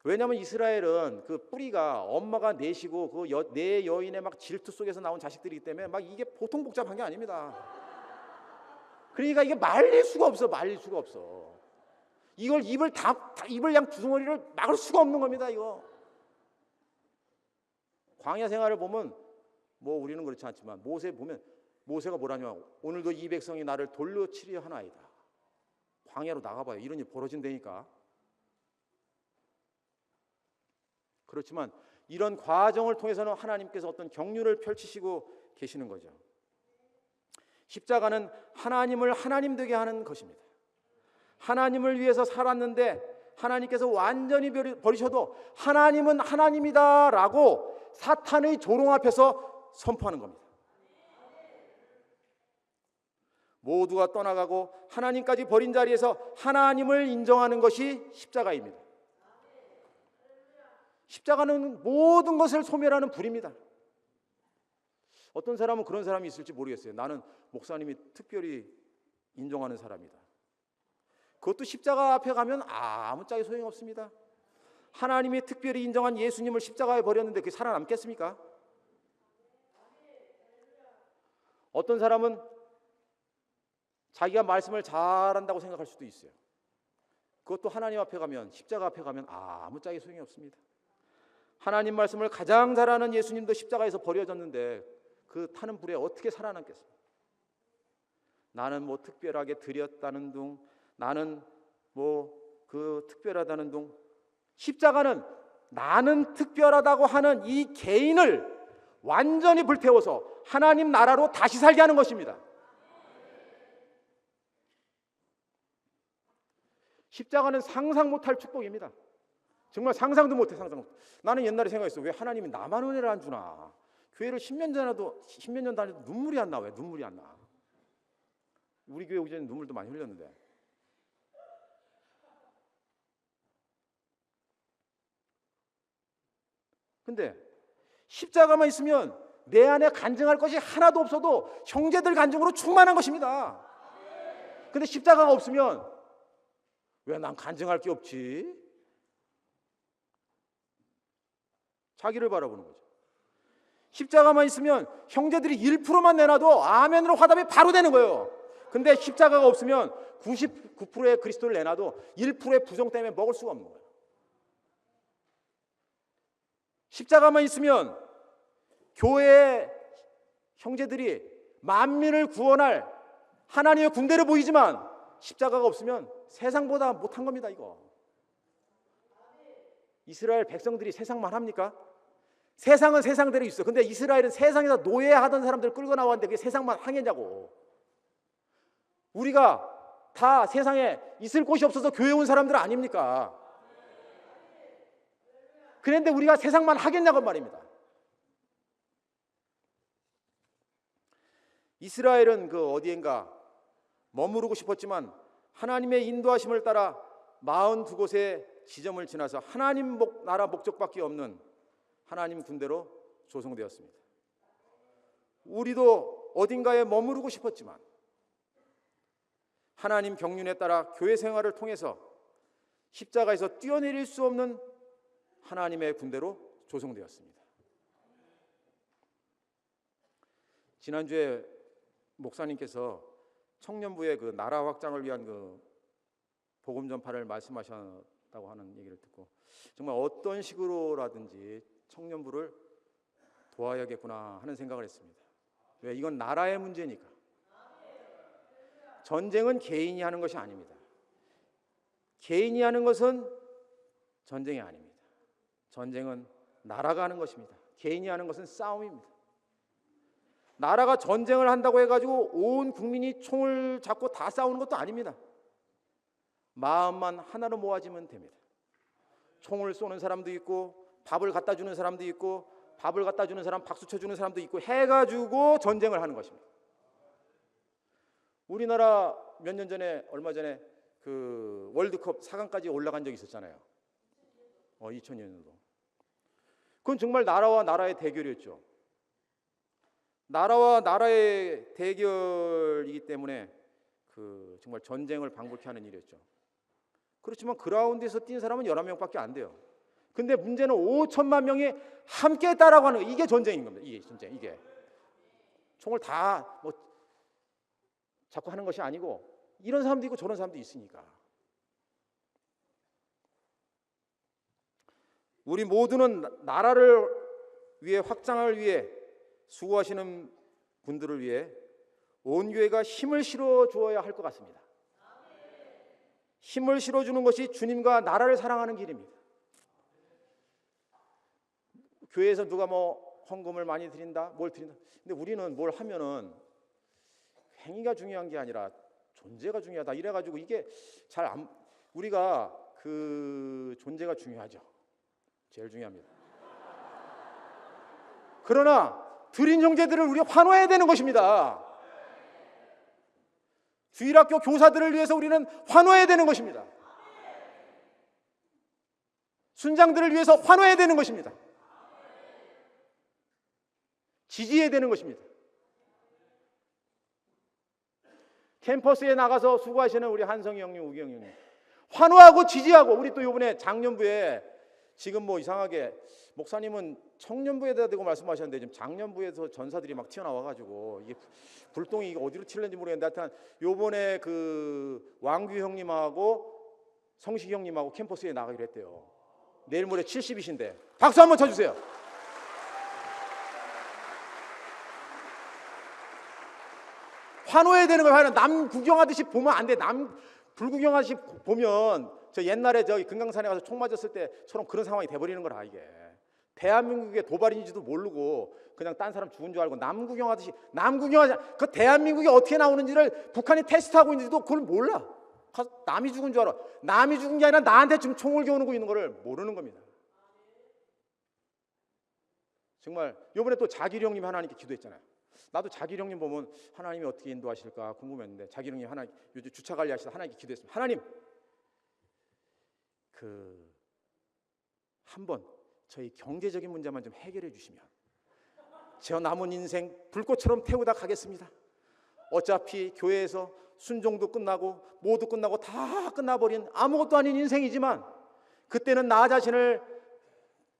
A: 왜냐하면 이스라엘은 그 뿌리가 엄마가 내시고 그 내 여인의 막 질투 속에서 나온 자식들이기 때문에 막 이게 보통 복잡한 게 아닙니다. 그러니까 이게 말릴 수가 없어. 말릴 수가 없어. 이걸 입을 양 두덩어리를 막을 수가 없는 겁니다. 이거. 광야 생활을 보면 뭐 우리는 그렇지 않지만 모세 보면 모세가 뭐라냐, 오늘도 이 백성이 나를 돌로 치려 하나이다. 광야로 나가봐요. 이런 일이 벌어진다니까. 그렇지만 이런 과정을 통해서는 하나님께서 어떤 경륜을 펼치시고 계시는 거죠. 십자가는 하나님을 하나님 되게 하는 것입니다. 하나님을 위해서 살았는데 하나님께서 완전히 버리셔도 하나님은 하나님이다 라고 사탄의 조롱 앞에서 선포하는 겁니다. 모두가 떠나가고 하나님까지 버린 자리에서 하나님을 인정하는 것이 십자가입니다. 십자가는 모든 것을 소멸하는 불입니다. 어떤 사람은 그런 사람이 있을지 모르겠어요. 나는 목사님이 특별히 인정하는 사람이다. 그것도 십자가 앞에 가면 아무짝에 소용이 없습니다. 하나님이 특별히 인정한 예수님을 십자가에 버렸는데 그게 살아남겠습니까? 어떤 사람은 자기가 말씀을 잘한다고 생각할 수도 있어요. 그것도 하나님 앞에 가면, 십자가 앞에 가면 아무짝에 소용이 없습니다. 하나님 말씀을 가장 잘하는 예수님도 십자가에서 버려졌는데 그 타는 불에 어떻게 살아남겠습니까? 나는 뭐 특별하게 드렸다는 둥, 나는 뭐 그 특별하다는 둥, 십자가는 나는 특별하다고 하는 이 개인을 완전히 불태워서 하나님 나라로 다시 살게 하는 것입니다. 십자가는 상상 못할 축복입니다. 정말 상상도 못해. 나는 옛날에 생각했어. 왜 하나님이 나만 은혜를 안 주나? 교회를 10년 전 다녀도 눈물이 안 나. 왜 눈물이 안 나? 우리 교회 오기 전에 눈물도 많이 흘렸는데. 근데 십자가만 있으면 내 안에 간증할 것이 하나도 없어도 형제들 간증으로 충만한 것입니다. 근데 십자가가 없으면 왜 난 간증할 게 없지? 자기를 바라보는 거죠. 십자가만 있으면 형제들이 1%만 내놔도 아멘으로 화답이 바로 되는 거예요. 근데 십자가가 없으면 99%의 그리스도를 내놔도 1%의 부정 때문에 먹을 수가 없는 거예요. 십자가만 있으면 교회의 형제들이 만민을 구원할 하나님의 군대로 보이지만 십자가가 없으면 세상보다 못한 겁니다. 이거. 이스라엘 백성들이 세상만 합니까? 세상은 세상대로 있어. 근데 이스라엘은 세상에서 노예하던 사람들 끌고 나왔는데 그게 세상만 하겠냐고. 우리가 다 세상에 있을 곳이 없어서 교회 온 사람들 아닙니까? 그런데 우리가 세상만 하겠냐고 말입니다. 이스라엘은 그 어디엔가 머무르고 싶었지만 하나님의 인도하심을 따라 42곳의 지점을 지나서 하나님 나라 목적밖에 없는 하나님 군대로 조성되었습니다. 우리도 어딘가에 머무르고 싶었지만 하나님 경륜에 따라 교회 생활을 통해서 십자가에서 뛰어내릴 수 없는 하나님의 군대로 조성되었습니다. 지난주에 목사님께서 청년부의 그 나라 확장을 위한 그 복음 전파를 말씀하셨다고 하는 얘기를 듣고 정말 어떤 식으로라든지 청년부를 도와야겠구나 하는 생각을 했습니다. 왜? 이건 나라의 문제니까. 전쟁은 개인이 하는 것이 아닙니다. 개인이 하는 것은 전쟁이 아닙니다. 전쟁은 나라가 하는 것입니다. 개인이 하는 것은 싸움입니다. 나라가 전쟁을 한다고 해가지고 온 국민이 총을 잡고 다 싸우는 것도 아닙니다. 마음만 하나로 모아지면 됩니다. 총을 쏘는 사람도 있고 밥을 갖다 주는 사람도 있고 밥을 갖다 주는 사람, 박수 쳐주는 사람도 있고 해가지고 전쟁을 하는 것입니다. 우리나라 몇 년 전에 얼마 전에 그 월드컵 4강까지 올라간 적이 있었잖아요. 2000년도. 그건 정말 나라와 나라의 대결이었죠. 나라와 나라의 대결이기 때문에 그 정말 전쟁을 방불케 하는 일이었죠. 그렇지만 그라운드에서 뛴 사람은 11명밖에 안 돼요. 근데 문제는 5천만 명이 함께 했다라고 하는 이게 전쟁인 겁니다. 이게 전쟁. 이게 총을 다 뭐 잡고 하는 것이 아니고 이런 사람도 있고 저런 사람도 있으니까 우리 모두는 나라를 위해 확장을 위해 수고하시는 분들을 위해 온 교회가 힘을 실어 주어야 할 것 같습니다. 힘을 실어 주는 것이 주님과 나라를 사랑하는 길입니다. 교회에서 누가 뭐 헌금을 많이 드린다, 뭘 드린다. 근데 우리는 뭘 하면은 행위가 중요한 게 아니라 존재가 중요하다. 이래가지고 이게 잘 안, 우리가 그 존재가 중요하죠. 제일 중요합니다. 그러나 드린 형제들을 우리가 환호해야 되는 것입니다. 주일학교 교사들을 위해서 우리는 환호해야 되는 것입니다. 순장들을 위해서 환호해야 되는 것입니다. 지지해야 되는 것입니다. 캠퍼스에 나가서 수고하시는 우리 한성희 형님, 우기 형님 환호하고 지지하고 우리 또 이번에 장년부에 지금 뭐 이상하게 목사님은 청년부에다 대고 말씀하셨는데 지금 장년부에서 전사들이 막 튀어나와가지고 이게 불똥이 어디로 튀는지 모르겠는데 하여튼 요번에 그 왕규 형님하고 성식 형님하고 캠퍼스에 나가기로 했대요. 내일 모레 70이신데 박수 한번 쳐주세요. 환호해야 되는 거예요. 남 구경하듯이 보면 안 돼. 남 불구경하듯이 보면 저 옛날에 저기 금강산에 가서 총 맞았을 때처럼 그런 상황이 돼버리는 거라. 이게 대한민국의 도발인지도 모르고 그냥 딴 사람 죽은 줄 알고 남 구경하듯이 남 구경하지. 그 대한민국이 어떻게 나오는지를 북한이 테스트하고 있는지도 그걸 몰라. 남이 죽은 줄 알아. 남이 죽은 게 아니라 나한테 지금 총을 겨누고 있는 거를 모르는 겁니다. 정말 이번에 또 자기리 형님 하나님께 기도했잖아요. 나도 자기리 형님 보면 하나님이 어떻게 인도하실까 궁금했는데 자기리 형님 하나 요즘 주차 관리하시다 하나님께 기도했습니다. 하나님 한번 저희 경제적인 문제만 좀 해결해 주시면 저 남은 인생 불꽃처럼 태우다 가겠습니다. 어차피 교회에서 순종도 끝나고 모두 끝나고 다 끝나버린 아무것도 아닌 인생이지만 그때는 나 자신을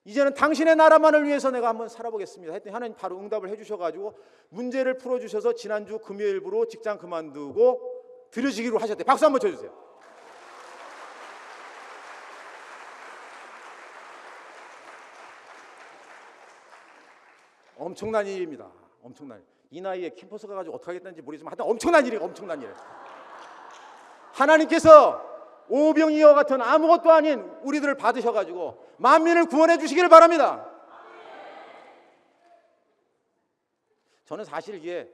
A: 이제는 당신의 나라만을 위해서 내가 한번 살아보겠습니다 했더니 하나님 바로 응답을 해주셔가지고 문제를 풀어주셔서 지난주 금요일부로 직장 그만두고 들으시기로 하셨대요. 박수 한번 쳐주세요. 엄청난 일입니다. 엄청난 일. 이 나이에 캠퍼스 가가지고 어떻게 하겠다는지 모르지만 하여튼 엄청난 일이에요. 엄청난 일. 하나님께서 오병이어 같은 아무것도 아닌 우리들을 받으셔가지고 만민을 구원해 주시기를 바랍니다. 저는 사실 이게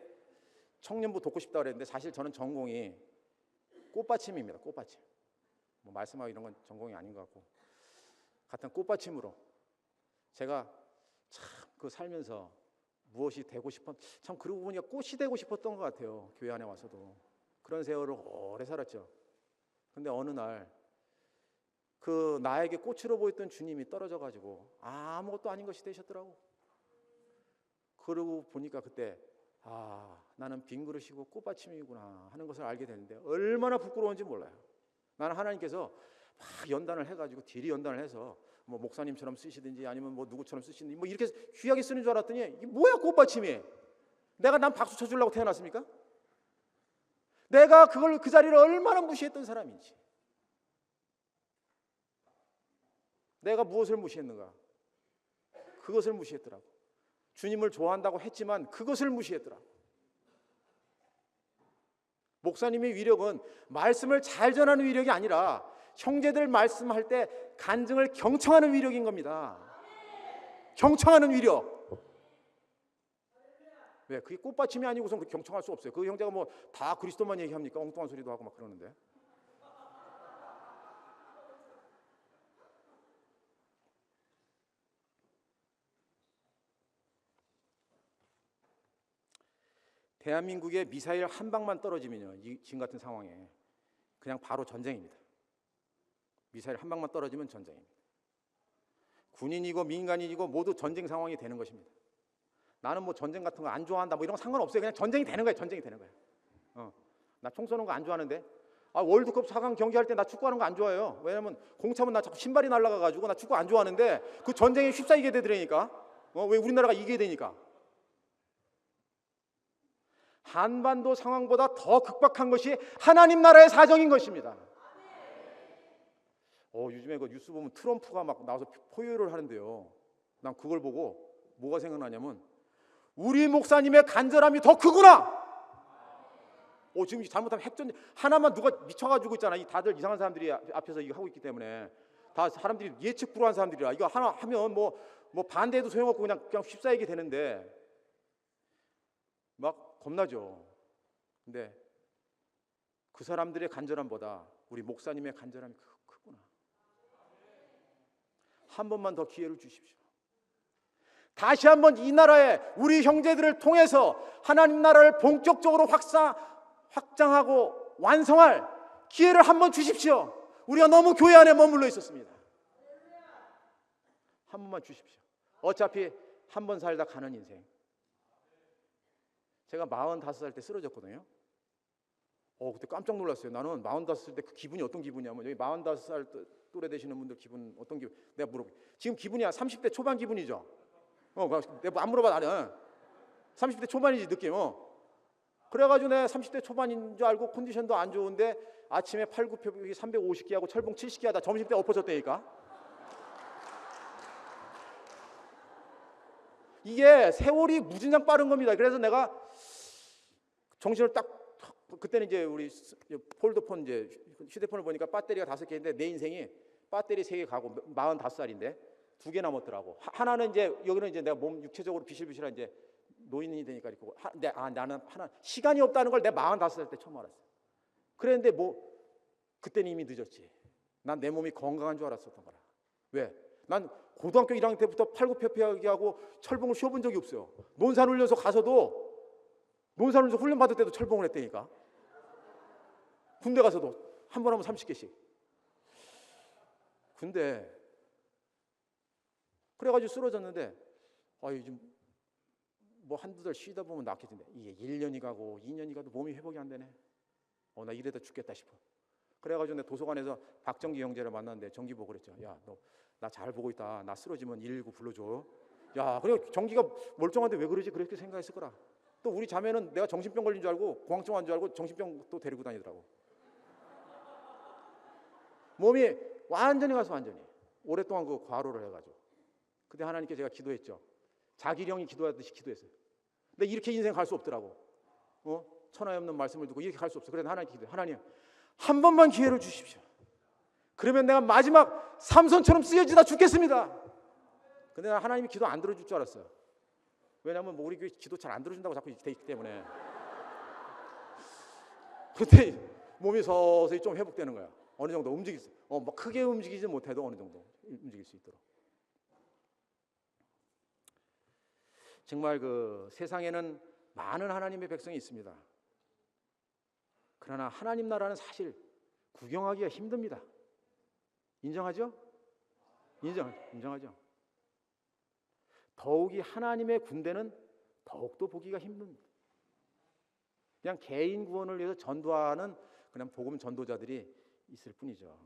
A: 청년부 돕고 싶다고 그랬는데 사실 저는 전공이 꽃받침입니다. 꽃받침. 뭐 말씀하고 이런 건 전공이 아닌 것 같고 같은 꽃받침으로 제가 참 그 살면서 무엇이 되고 참 그러고 보니까 꽃이 되고 싶었던 것 같아요. 교회 안에 와서도 그런 세월을 오래 살았죠. 근데 어느 날 그 나에게 꽃으로 보였던 주님이 떨어져 가지고 아무것도 아닌 것이 되셨더라고. 그러고 보니까 그때 나는 빈 그릇이고 꽃받침이구나 하는 것을 알게 됐는데 얼마나 부끄러운지 몰라요. 나는 하나님께서 막 연단을 해가지고 딜이 연단을 해서 뭐 목사님처럼 쓰시든지 아니면 뭐 누구처럼 쓰시든지 뭐 이렇게 귀하게 쓰는 줄 알았더니 이게 뭐야 꽃받침이. 난 박수 쳐주려고 태어났습니까? 내가 그 자리를 얼마나 무시했던 사람인지, 내가 무엇을 무시했는가? 그것을 무시했더라고. 주님을 좋아한다고 했지만 그것을 무시했더라고. 목사님의 위력은 말씀을 잘 전하는 위력이 아니라 형제들 말씀할 때 간증을 경청하는 위력인 겁니다. 경청하는 위력. 왜? 그게 꽃받침이 아니고선 경청할 수 없어요. 그 형제가 뭐 다 그리스도만 얘기합니까? 엉뚱한 소리도 하고 막 그러는데. 대한민국에 미사일 한 방만 떨어지면요, 지금 같은 상황에 그냥 바로 전쟁입니다. 미사일 한 방만 떨어지면 전쟁입니다. 군인이고 민간인이고 모두 전쟁 상황이 되는 것입니다. 나는 뭐 전쟁 같은 거 안 좋아한다 뭐 이런 거 상관없어요. 그냥 전쟁이 되는 거예요. 전쟁이 되는 거예요. 나 총 쏘는 거 안 좋아하는데 월드컵 4강 경기할 때 나 축구하는 거 안 좋아해요. 왜냐면 공 차면 나 자꾸 신발이 날아가가지고 나 축구 안 좋아하는데 그 전쟁에 휩싸이게 되더라니까. 왜? 우리나라가 이기게 되니까. 한반도 상황보다 더 극박한 것이 하나님 나라의 사정인 것입니다. 요즘에 그 뉴스 보면 트럼프가 막 나와서 포효를 하는데요. 난 그걸 보고 뭐가 생각나냐면 우리 목사님의 간절함이 더 크구나. 지금 잘못하면 핵전쟁 하나만 누가 미쳐가지고 있잖아. 다들 이상한 사람들이 앞에서 이거 하고 있기 때문에 다 사람들이 예측 불허한 사람들이라 이거 하나 하면 뭐 반대해도 소용없고 그냥 휩싸이게 되는데 막 겁나죠. 근데 그 사람들의 간절함보다 우리 목사님의 간절함이 크구나. 한 번만 더 기회를 주십시오. 다시 한번 이 나라에 우리 형제들을 통해서 하나님 나라를 본격적으로 확장하고 완성할 기회를 한번 주십시오. 우리가 너무 교회 안에 머물러 있었습니다. 한 번만 주십시오. 어차피 한 번 살다 가는 인생. 제가 45살 때 쓰러졌거든요. 그때 깜짝 놀랐어요. 나는 45살 때 그 기분이 어떤 기분이냐면 여기 45살 또래 되시는 분들 기분 어떤 기분? 내가 물어볼게. 지금 기분이 한 30대 초반 기분이죠. 내가 안 물어봐 나는 30대 초반이지 느낌. 그래가지고 내가 30대 초반인 줄 알고 컨디션도 안 좋은데 아침에 팔굽혀펴기 350개 하고 철봉 70개 하다 점심때 엎어졌다니까. 이게 세월이 무진장 빠른 겁니다. 그래서 내가 정신을 딱 그때는 이제 우리 폴더폰 이제 휴대폰을 보니까 배터리가 5개인데 내 인생이 배터리 3개 가고 45살인데 2개 남았더라고. 하나는 이제 여기는 이제 내가 몸 육체적으로 비실비실한 이제 노인이 되니까 이렇게 나는 하나 시간이 없다는 걸 내가 45살 때 처음 알았어. 그랬는데 그때는 이미 늦었지. 난 내 몸이 건강한 줄 알았었던 거라. 왜? 난 고등학교 1학년 때부터 팔굽혀펴기 하고 철봉을 쉬어본 적이 없어요. 논산훈련소 가서도 논산훈련소 훈련 받을 때도 철봉을 했다니까. 군대 가서도 한 번 하면 30개씩. 근데 그래가지고 쓰러졌는데 요즘 뭐 한두 달 쉬다 보면 낫겠는데 이게 1년이 가고 2년이 가도 몸이 회복이 안 되네. 나 이래다 죽겠다 싶어. 그래가지고 내 도서관에서 박정기 형제를 만났는데 정기 보고 그랬죠. 야, 너 나 잘 보고 있다. 나 쓰러지면 119 불러줘. 야, 그래 정기가 멀쩡한데 왜 그러지? 그렇게 생각했을 거라. 또 우리 자매는 내가 정신병 걸린 줄 알고 공황증 환 줄 알고 정신병 또 데리고 다니더라고. 몸이 완전히 가서 완전히 오랫동안 그 과로를 해가지고. 그때 하나님께 제가 기도했죠. 자기령이 기도하듯이 기도했어요. 근데 이렇게 인생 갈 수 없더라고. 천하에 없는 말씀을 듣고 이렇게 갈 수 없어. 그래서 하나님께 기도해. 하나님 한 번만 기회를 주십시오. 그러면 내가 마지막 삼손처럼 쓰여지다 죽겠습니다. 근데 하나님이 기도 안 들어줄 줄 알았어요. 왜냐하면 우리 교회 기도 잘 안 들어준다고 자꾸 돼 있기 때문에. 그때 몸이 서서히 좀 회복되는 거야. 어느 정도 움직일 수, 막 크게 움직이지 못해도 어느 정도 움직일 수 있도록. 정말 그 세상에는 많은 하나님의 백성이 있습니다. 그러나 하나님 나라는 사실 구경하기가 힘듭니다. 인정하죠? 인정하죠. 더욱이 하나님의 군대는 더욱더 보기가 힘듭니다. 그냥 개인 구원을 위해서 전도하는 그냥 복음 전도자들이 있을 뿐이죠.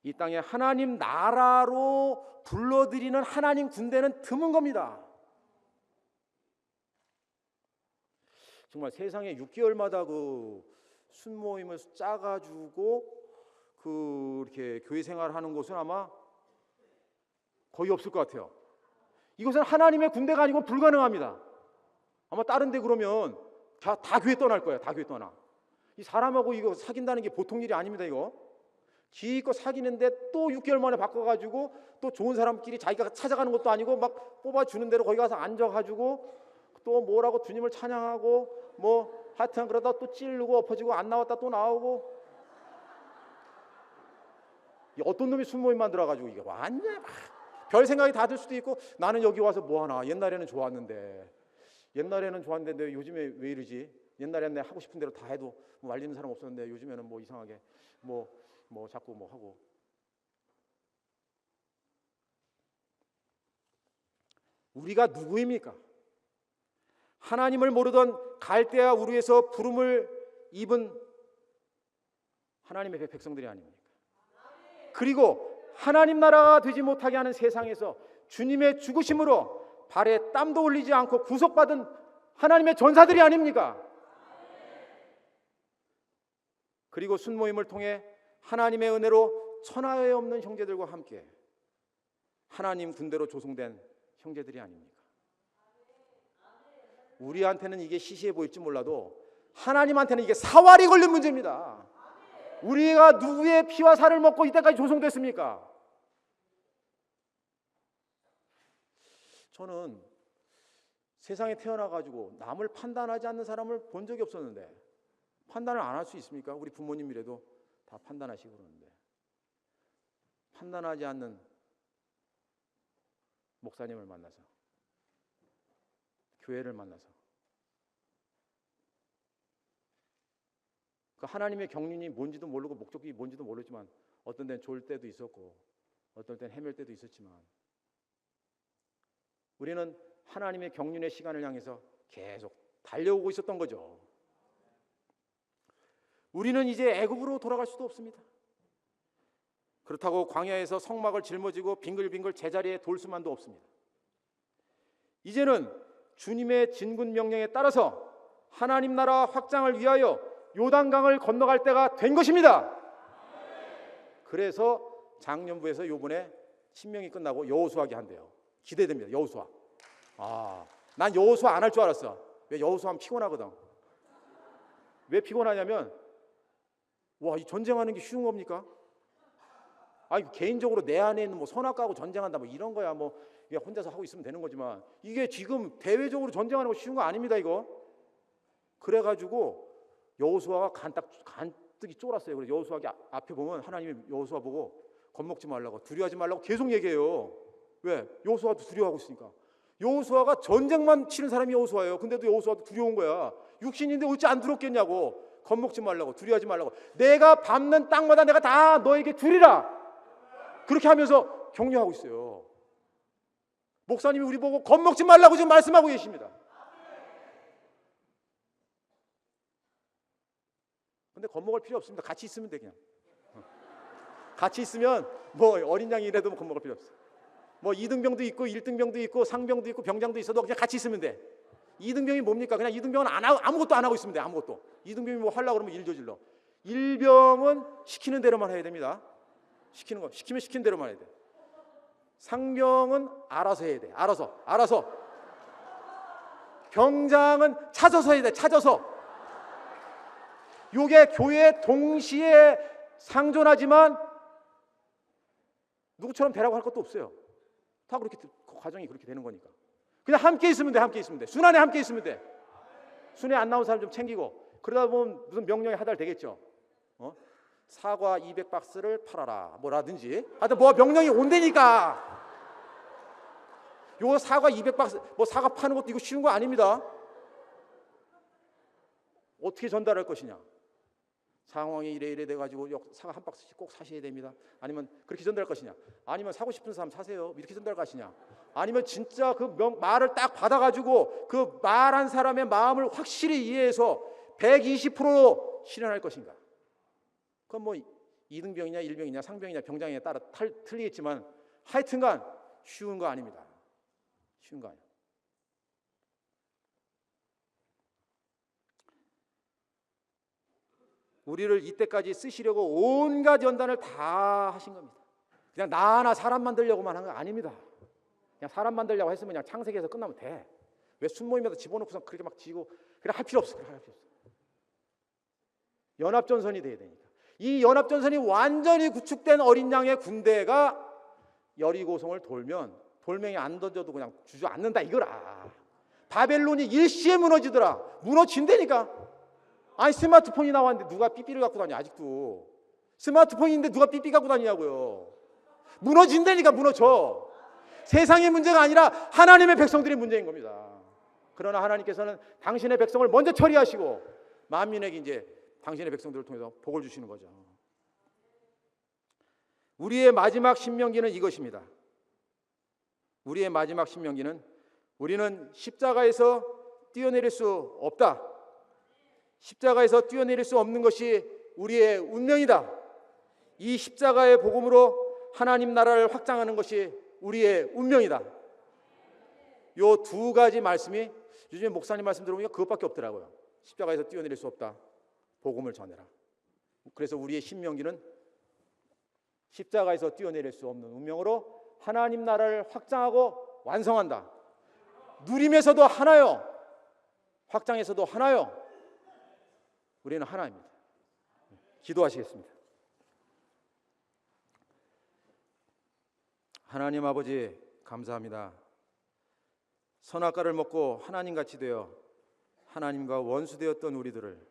A: 이 땅에 하나님 나라로 불러들이는 하나님 군대는 드문 겁니다. 정말 세상에 6개월마다 그 순모임을 짜가지고 이렇게 교회 생활하는 곳은 아마 거의 없을 것 같아요. 이것은 하나님의 군대가 아니고 불가능합니다. 아마 다른 데 그러면 다 교회 떠날 거예요. 다 교회 떠나. 이 사람하고 이거 사귄다는 게 보통 일이 아닙니다. 이거 기껏 사귀는데 또 6개월 만에 바꿔가지고 또 좋은 사람끼리 자기가 찾아가는 것도 아니고 막 뽑아주는 대로 거기 가서 앉아가지고 또 뭐라고 주님을 찬양하고 뭐 하여튼 그러다 또 찌르고 엎어지고 안 나왔다 또 나오고, 어떤 놈이 순모임 만들어가지고 이게 완전 별 생각이 다 들 수도 있고, 나는 여기 와서 뭐 하나, 옛날에는 좋았는데 요즘에 왜 이러지, 옛날에는 내가 하고 싶은 대로 다 해도 뭐 말리는 사람 없었는데 요즘에는 뭐 이상하게 뭐 자꾸 뭐 하고. 우리가 누구입니까? 하나님을 모르던 갈대아 우르에서 부름을 입은 하나님의 백성들이 아닙니까? 그리고 하나님 나라가 되지 못하게 하는 세상에서 주님의 죽으심으로 발에 땀도 흘리지 않고 구속받은 하나님의 전사들이 아닙니까? 그리고 순모임을 통해 하나님의 은혜로 천하에 없는 형제들과 함께 하나님 군대로 조성된 형제들이 아닙니까? 우리한테는 이게 시시해 보일지 몰라도 하나님한테는 이게 사활이 걸린 문제입니다. 우리가 누구의 피와 살을 먹고 이때까지 조성됐습니까? 저는 세상에 태어나가지고 남을 판단하지 않는 사람을 본 적이 없었는데, 판단을 안 할 수 있습니까? 우리 부모님이라도 다 판단하시고 그러는데, 판단하지 않는 목사님을 만나서, 교회를 만나서 그 하나님의 경륜이 뭔지도 모르고 목적이 뭔지도 모르지만, 어떤 데는 좋을 때도 있었고 어떤 때는 헤맬 때도 있었지만, 우리는 하나님의 경륜의 시간을 향해서 계속 달려오고 있었던 거죠. 우리는 이제 애굽으로 돌아갈 수도 없습니다. 그렇다고 광야에서 성막을 짊어지고 빙글빙글 제자리에 돌 수만도 없습니다. 이제는 주님의 진군 명령에 따라서 하나님 나라 확장을 위하여 요단강을 건너갈 때가 된 것입니다. 그래서 장년부에서 요번에 신명이 끝나고 여호수아기 한대요. 기대됩니다. 여호수아. 난 여호수아 안 할 줄 알았어. 왜? 여호수아는 피곤하거든. 왜 피곤하냐면, 이 전쟁하는 게 쉬운 겁니까? 개인적으로 내 안에 있는 뭐 선악과하고 전쟁한다 뭐 이런 거야 뭐 그냥 혼자서 하고 있으면 되는 거지만, 이게 지금 대외적으로 전쟁하는 거 쉬운 거 아닙니다 이거. 그래가지고 여호수아가 간뜩이 쫄았어요. 그래서 여호수아 앞에 보면 하나님이 여호수아 보고 겁먹지 말라고, 두려워하지 말라고 계속 얘기해요. 왜? 여호수아도 두려워하고 있으니까. 여호수아가 전쟁만 치는 사람이 여호수아예요. 근데도 여호수아도 두려운 거야. 육신인데 어찌 안 두렵겠냐고. 겁먹지 말라고, 두려워하지 말라고, 내가 밟는 땅마다 내가 다 너에게 주리라, 그렇게 하면서 격려하고 있어요. 목사님이 우리 보고 겁먹지 말라고 지금 말씀하고 계십니다. 근데 겁먹을 필요 없습니다. 같이 있으면 돼. 그냥 같이 있으면 뭐 어린 양이라도 겁먹을 필요 없어. 뭐 2등병도 있고 1등병도 있고 상병도 있고 병장도 있어도 그냥 같이 있으면 돼. 2등병이 뭡니까? 그냥 2등병은 아무것도 안 하고 있으면 돼. 아무것도. 2등병이 뭐 하려고 그러면 일 저질러. 1병은 시키는 대로만 해야 됩니다. 시키면 시키는 대로만 해야 돼. 상병은 알아서 해야 돼. 알아서. 병장은 찾아서 해야 돼. 찾아서. 요게 교회에 동시에 상존하지만 누구처럼 되라고 할 것도 없어요. 다 그렇게 과정이 그렇게 되는 거니까. 그냥 함께 있으면 돼. 순환에 함께 있으면 돼. 순회 안 나온 사람 좀 챙기고. 그러다 보면 무슨 명령이 하달되겠죠. 사과 200박스를 팔아라 뭐라든지. 하여튼 뭐 명령이 온다니까. 요 사과 200박스 뭐 사과 파는 것도 이거 쉬운 거 아닙니다. 어떻게 전달할 것이냐. 상황이 이래 돼가지고 사과 한 박스씩 꼭 사셔야 됩니다. 아니면 그렇게 전달할 것이냐. 아니면 사고 싶은 사람 사세요. 이렇게 전달할 것이냐. 아니면 진짜 그 말을 딱 받아가지고 그 말한 사람의 마음을 확실히 이해해서 120% 실현할 것인가. 그건 뭐 2등병이냐 1병이냐 상병이냐 병장에 따라 틀리겠지만 하여튼간 쉬운 거 아닙니다. 쉬운 거 아니에요. 우리를 이때까지 쓰시려고 온갖 연단을 다 하신 겁니다. 그냥 나 하나 사람 만들려고만 한 거 아닙니다. 그냥 사람 만들려고 했으면 그냥 창세기에서 끝나면 돼. 왜 순모임에다 집어넣고서 그렇게 막 지고 그래 할 필요 없어. 그래 할 필요 없어. 연합전선이 돼야 되니까. 이 연합전선이 완전히 구축된 어린 양의 군대가 여리고성을 돌면 돌멩이 안 던져도 그냥 주저앉는다 이거라. 바벨론이 일시에 무너지더라. 무너진다니까. 아니 스마트폰이 나왔는데 누가 삐삐를 갖고 다녀. 아직도 스마트폰인데 누가 삐삐 갖고 다니냐고요. 무너진다니까. 무너져. 세상의 문제가 아니라 하나님의 백성들의 문제인 겁니다. 그러나 하나님께서는 당신의 백성을 먼저 처리하시고 만민에게 이제 당신의 백성들을 통해서 복을 주시는 거죠. 우리의 마지막 신명기는 이것입니다. 우리의 마지막 신명기는 우리는 십자가에서 뛰어내릴 수 없다. 십자가에서 뛰어내릴 수 없는 것이 우리의 운명이다. 이 십자가의 복음으로 하나님 나라를 확장하는 것이 우리의 운명이다. 요 두 가지 말씀이 요즘에 목사님 말씀 들어보니까 그것밖에 없더라고요. 십자가에서 뛰어내릴 수 없다. 복음을 전해라. 그래서 우리의 신명기는 십자가에서 뛰어내릴 수 없는 운명으로 하나님 나라를 확장하고 완성한다. 누림에서도 하나요. 확장에서도 하나요. 우리는 하나입니다. 기도하시겠습니다. 하나님 아버지 감사합니다. 선악과를 먹고 하나님같이 되어 하나님과 원수되었던 우리들을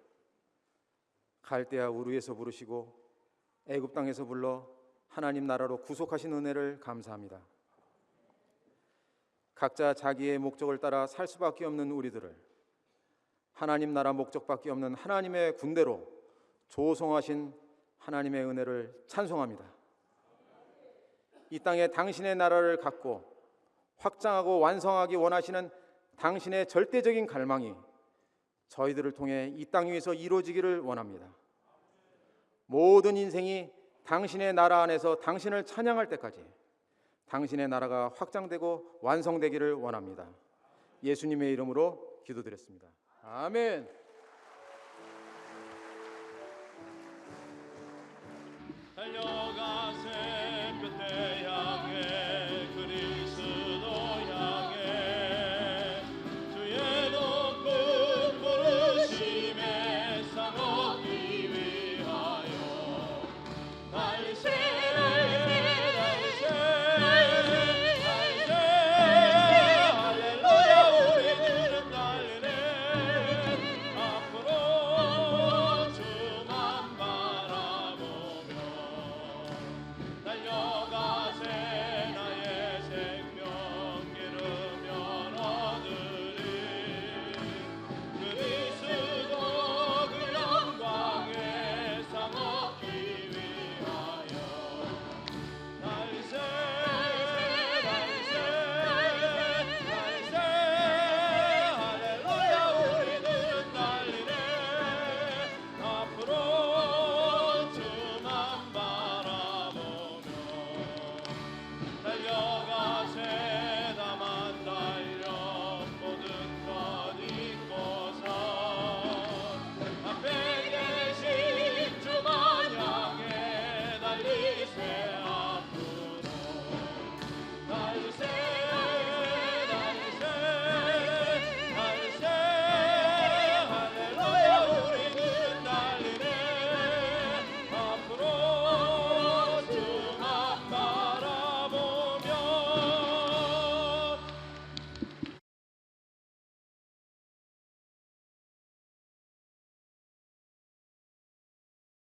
A: 갈대아 우르에서 부르시고 애굽 땅에서 불러 하나님 나라로 구속하신 은혜를 감사합니다. 각자 자기의 목적을 따라 살 수밖에 없는 우리들을 하나님 나라 목적밖에 없는 하나님의 군대로 조성하신 하나님의 은혜를 찬송합니다. 이 땅에 당신의 나라를 갖고 확장하고 완성하기 원하시는 당신의 절대적인 갈망이 저희들을 통해 이 땅 위에서 이루어지기를 원합니다. 모든 인생이 당신의 나라 안에서 당신을 찬양할 때까지 당신의 나라가 확장되고 완성되기를 원합니다. 예수님의 이름으로 기도드렸습니다. 아멘.
B: 달려가세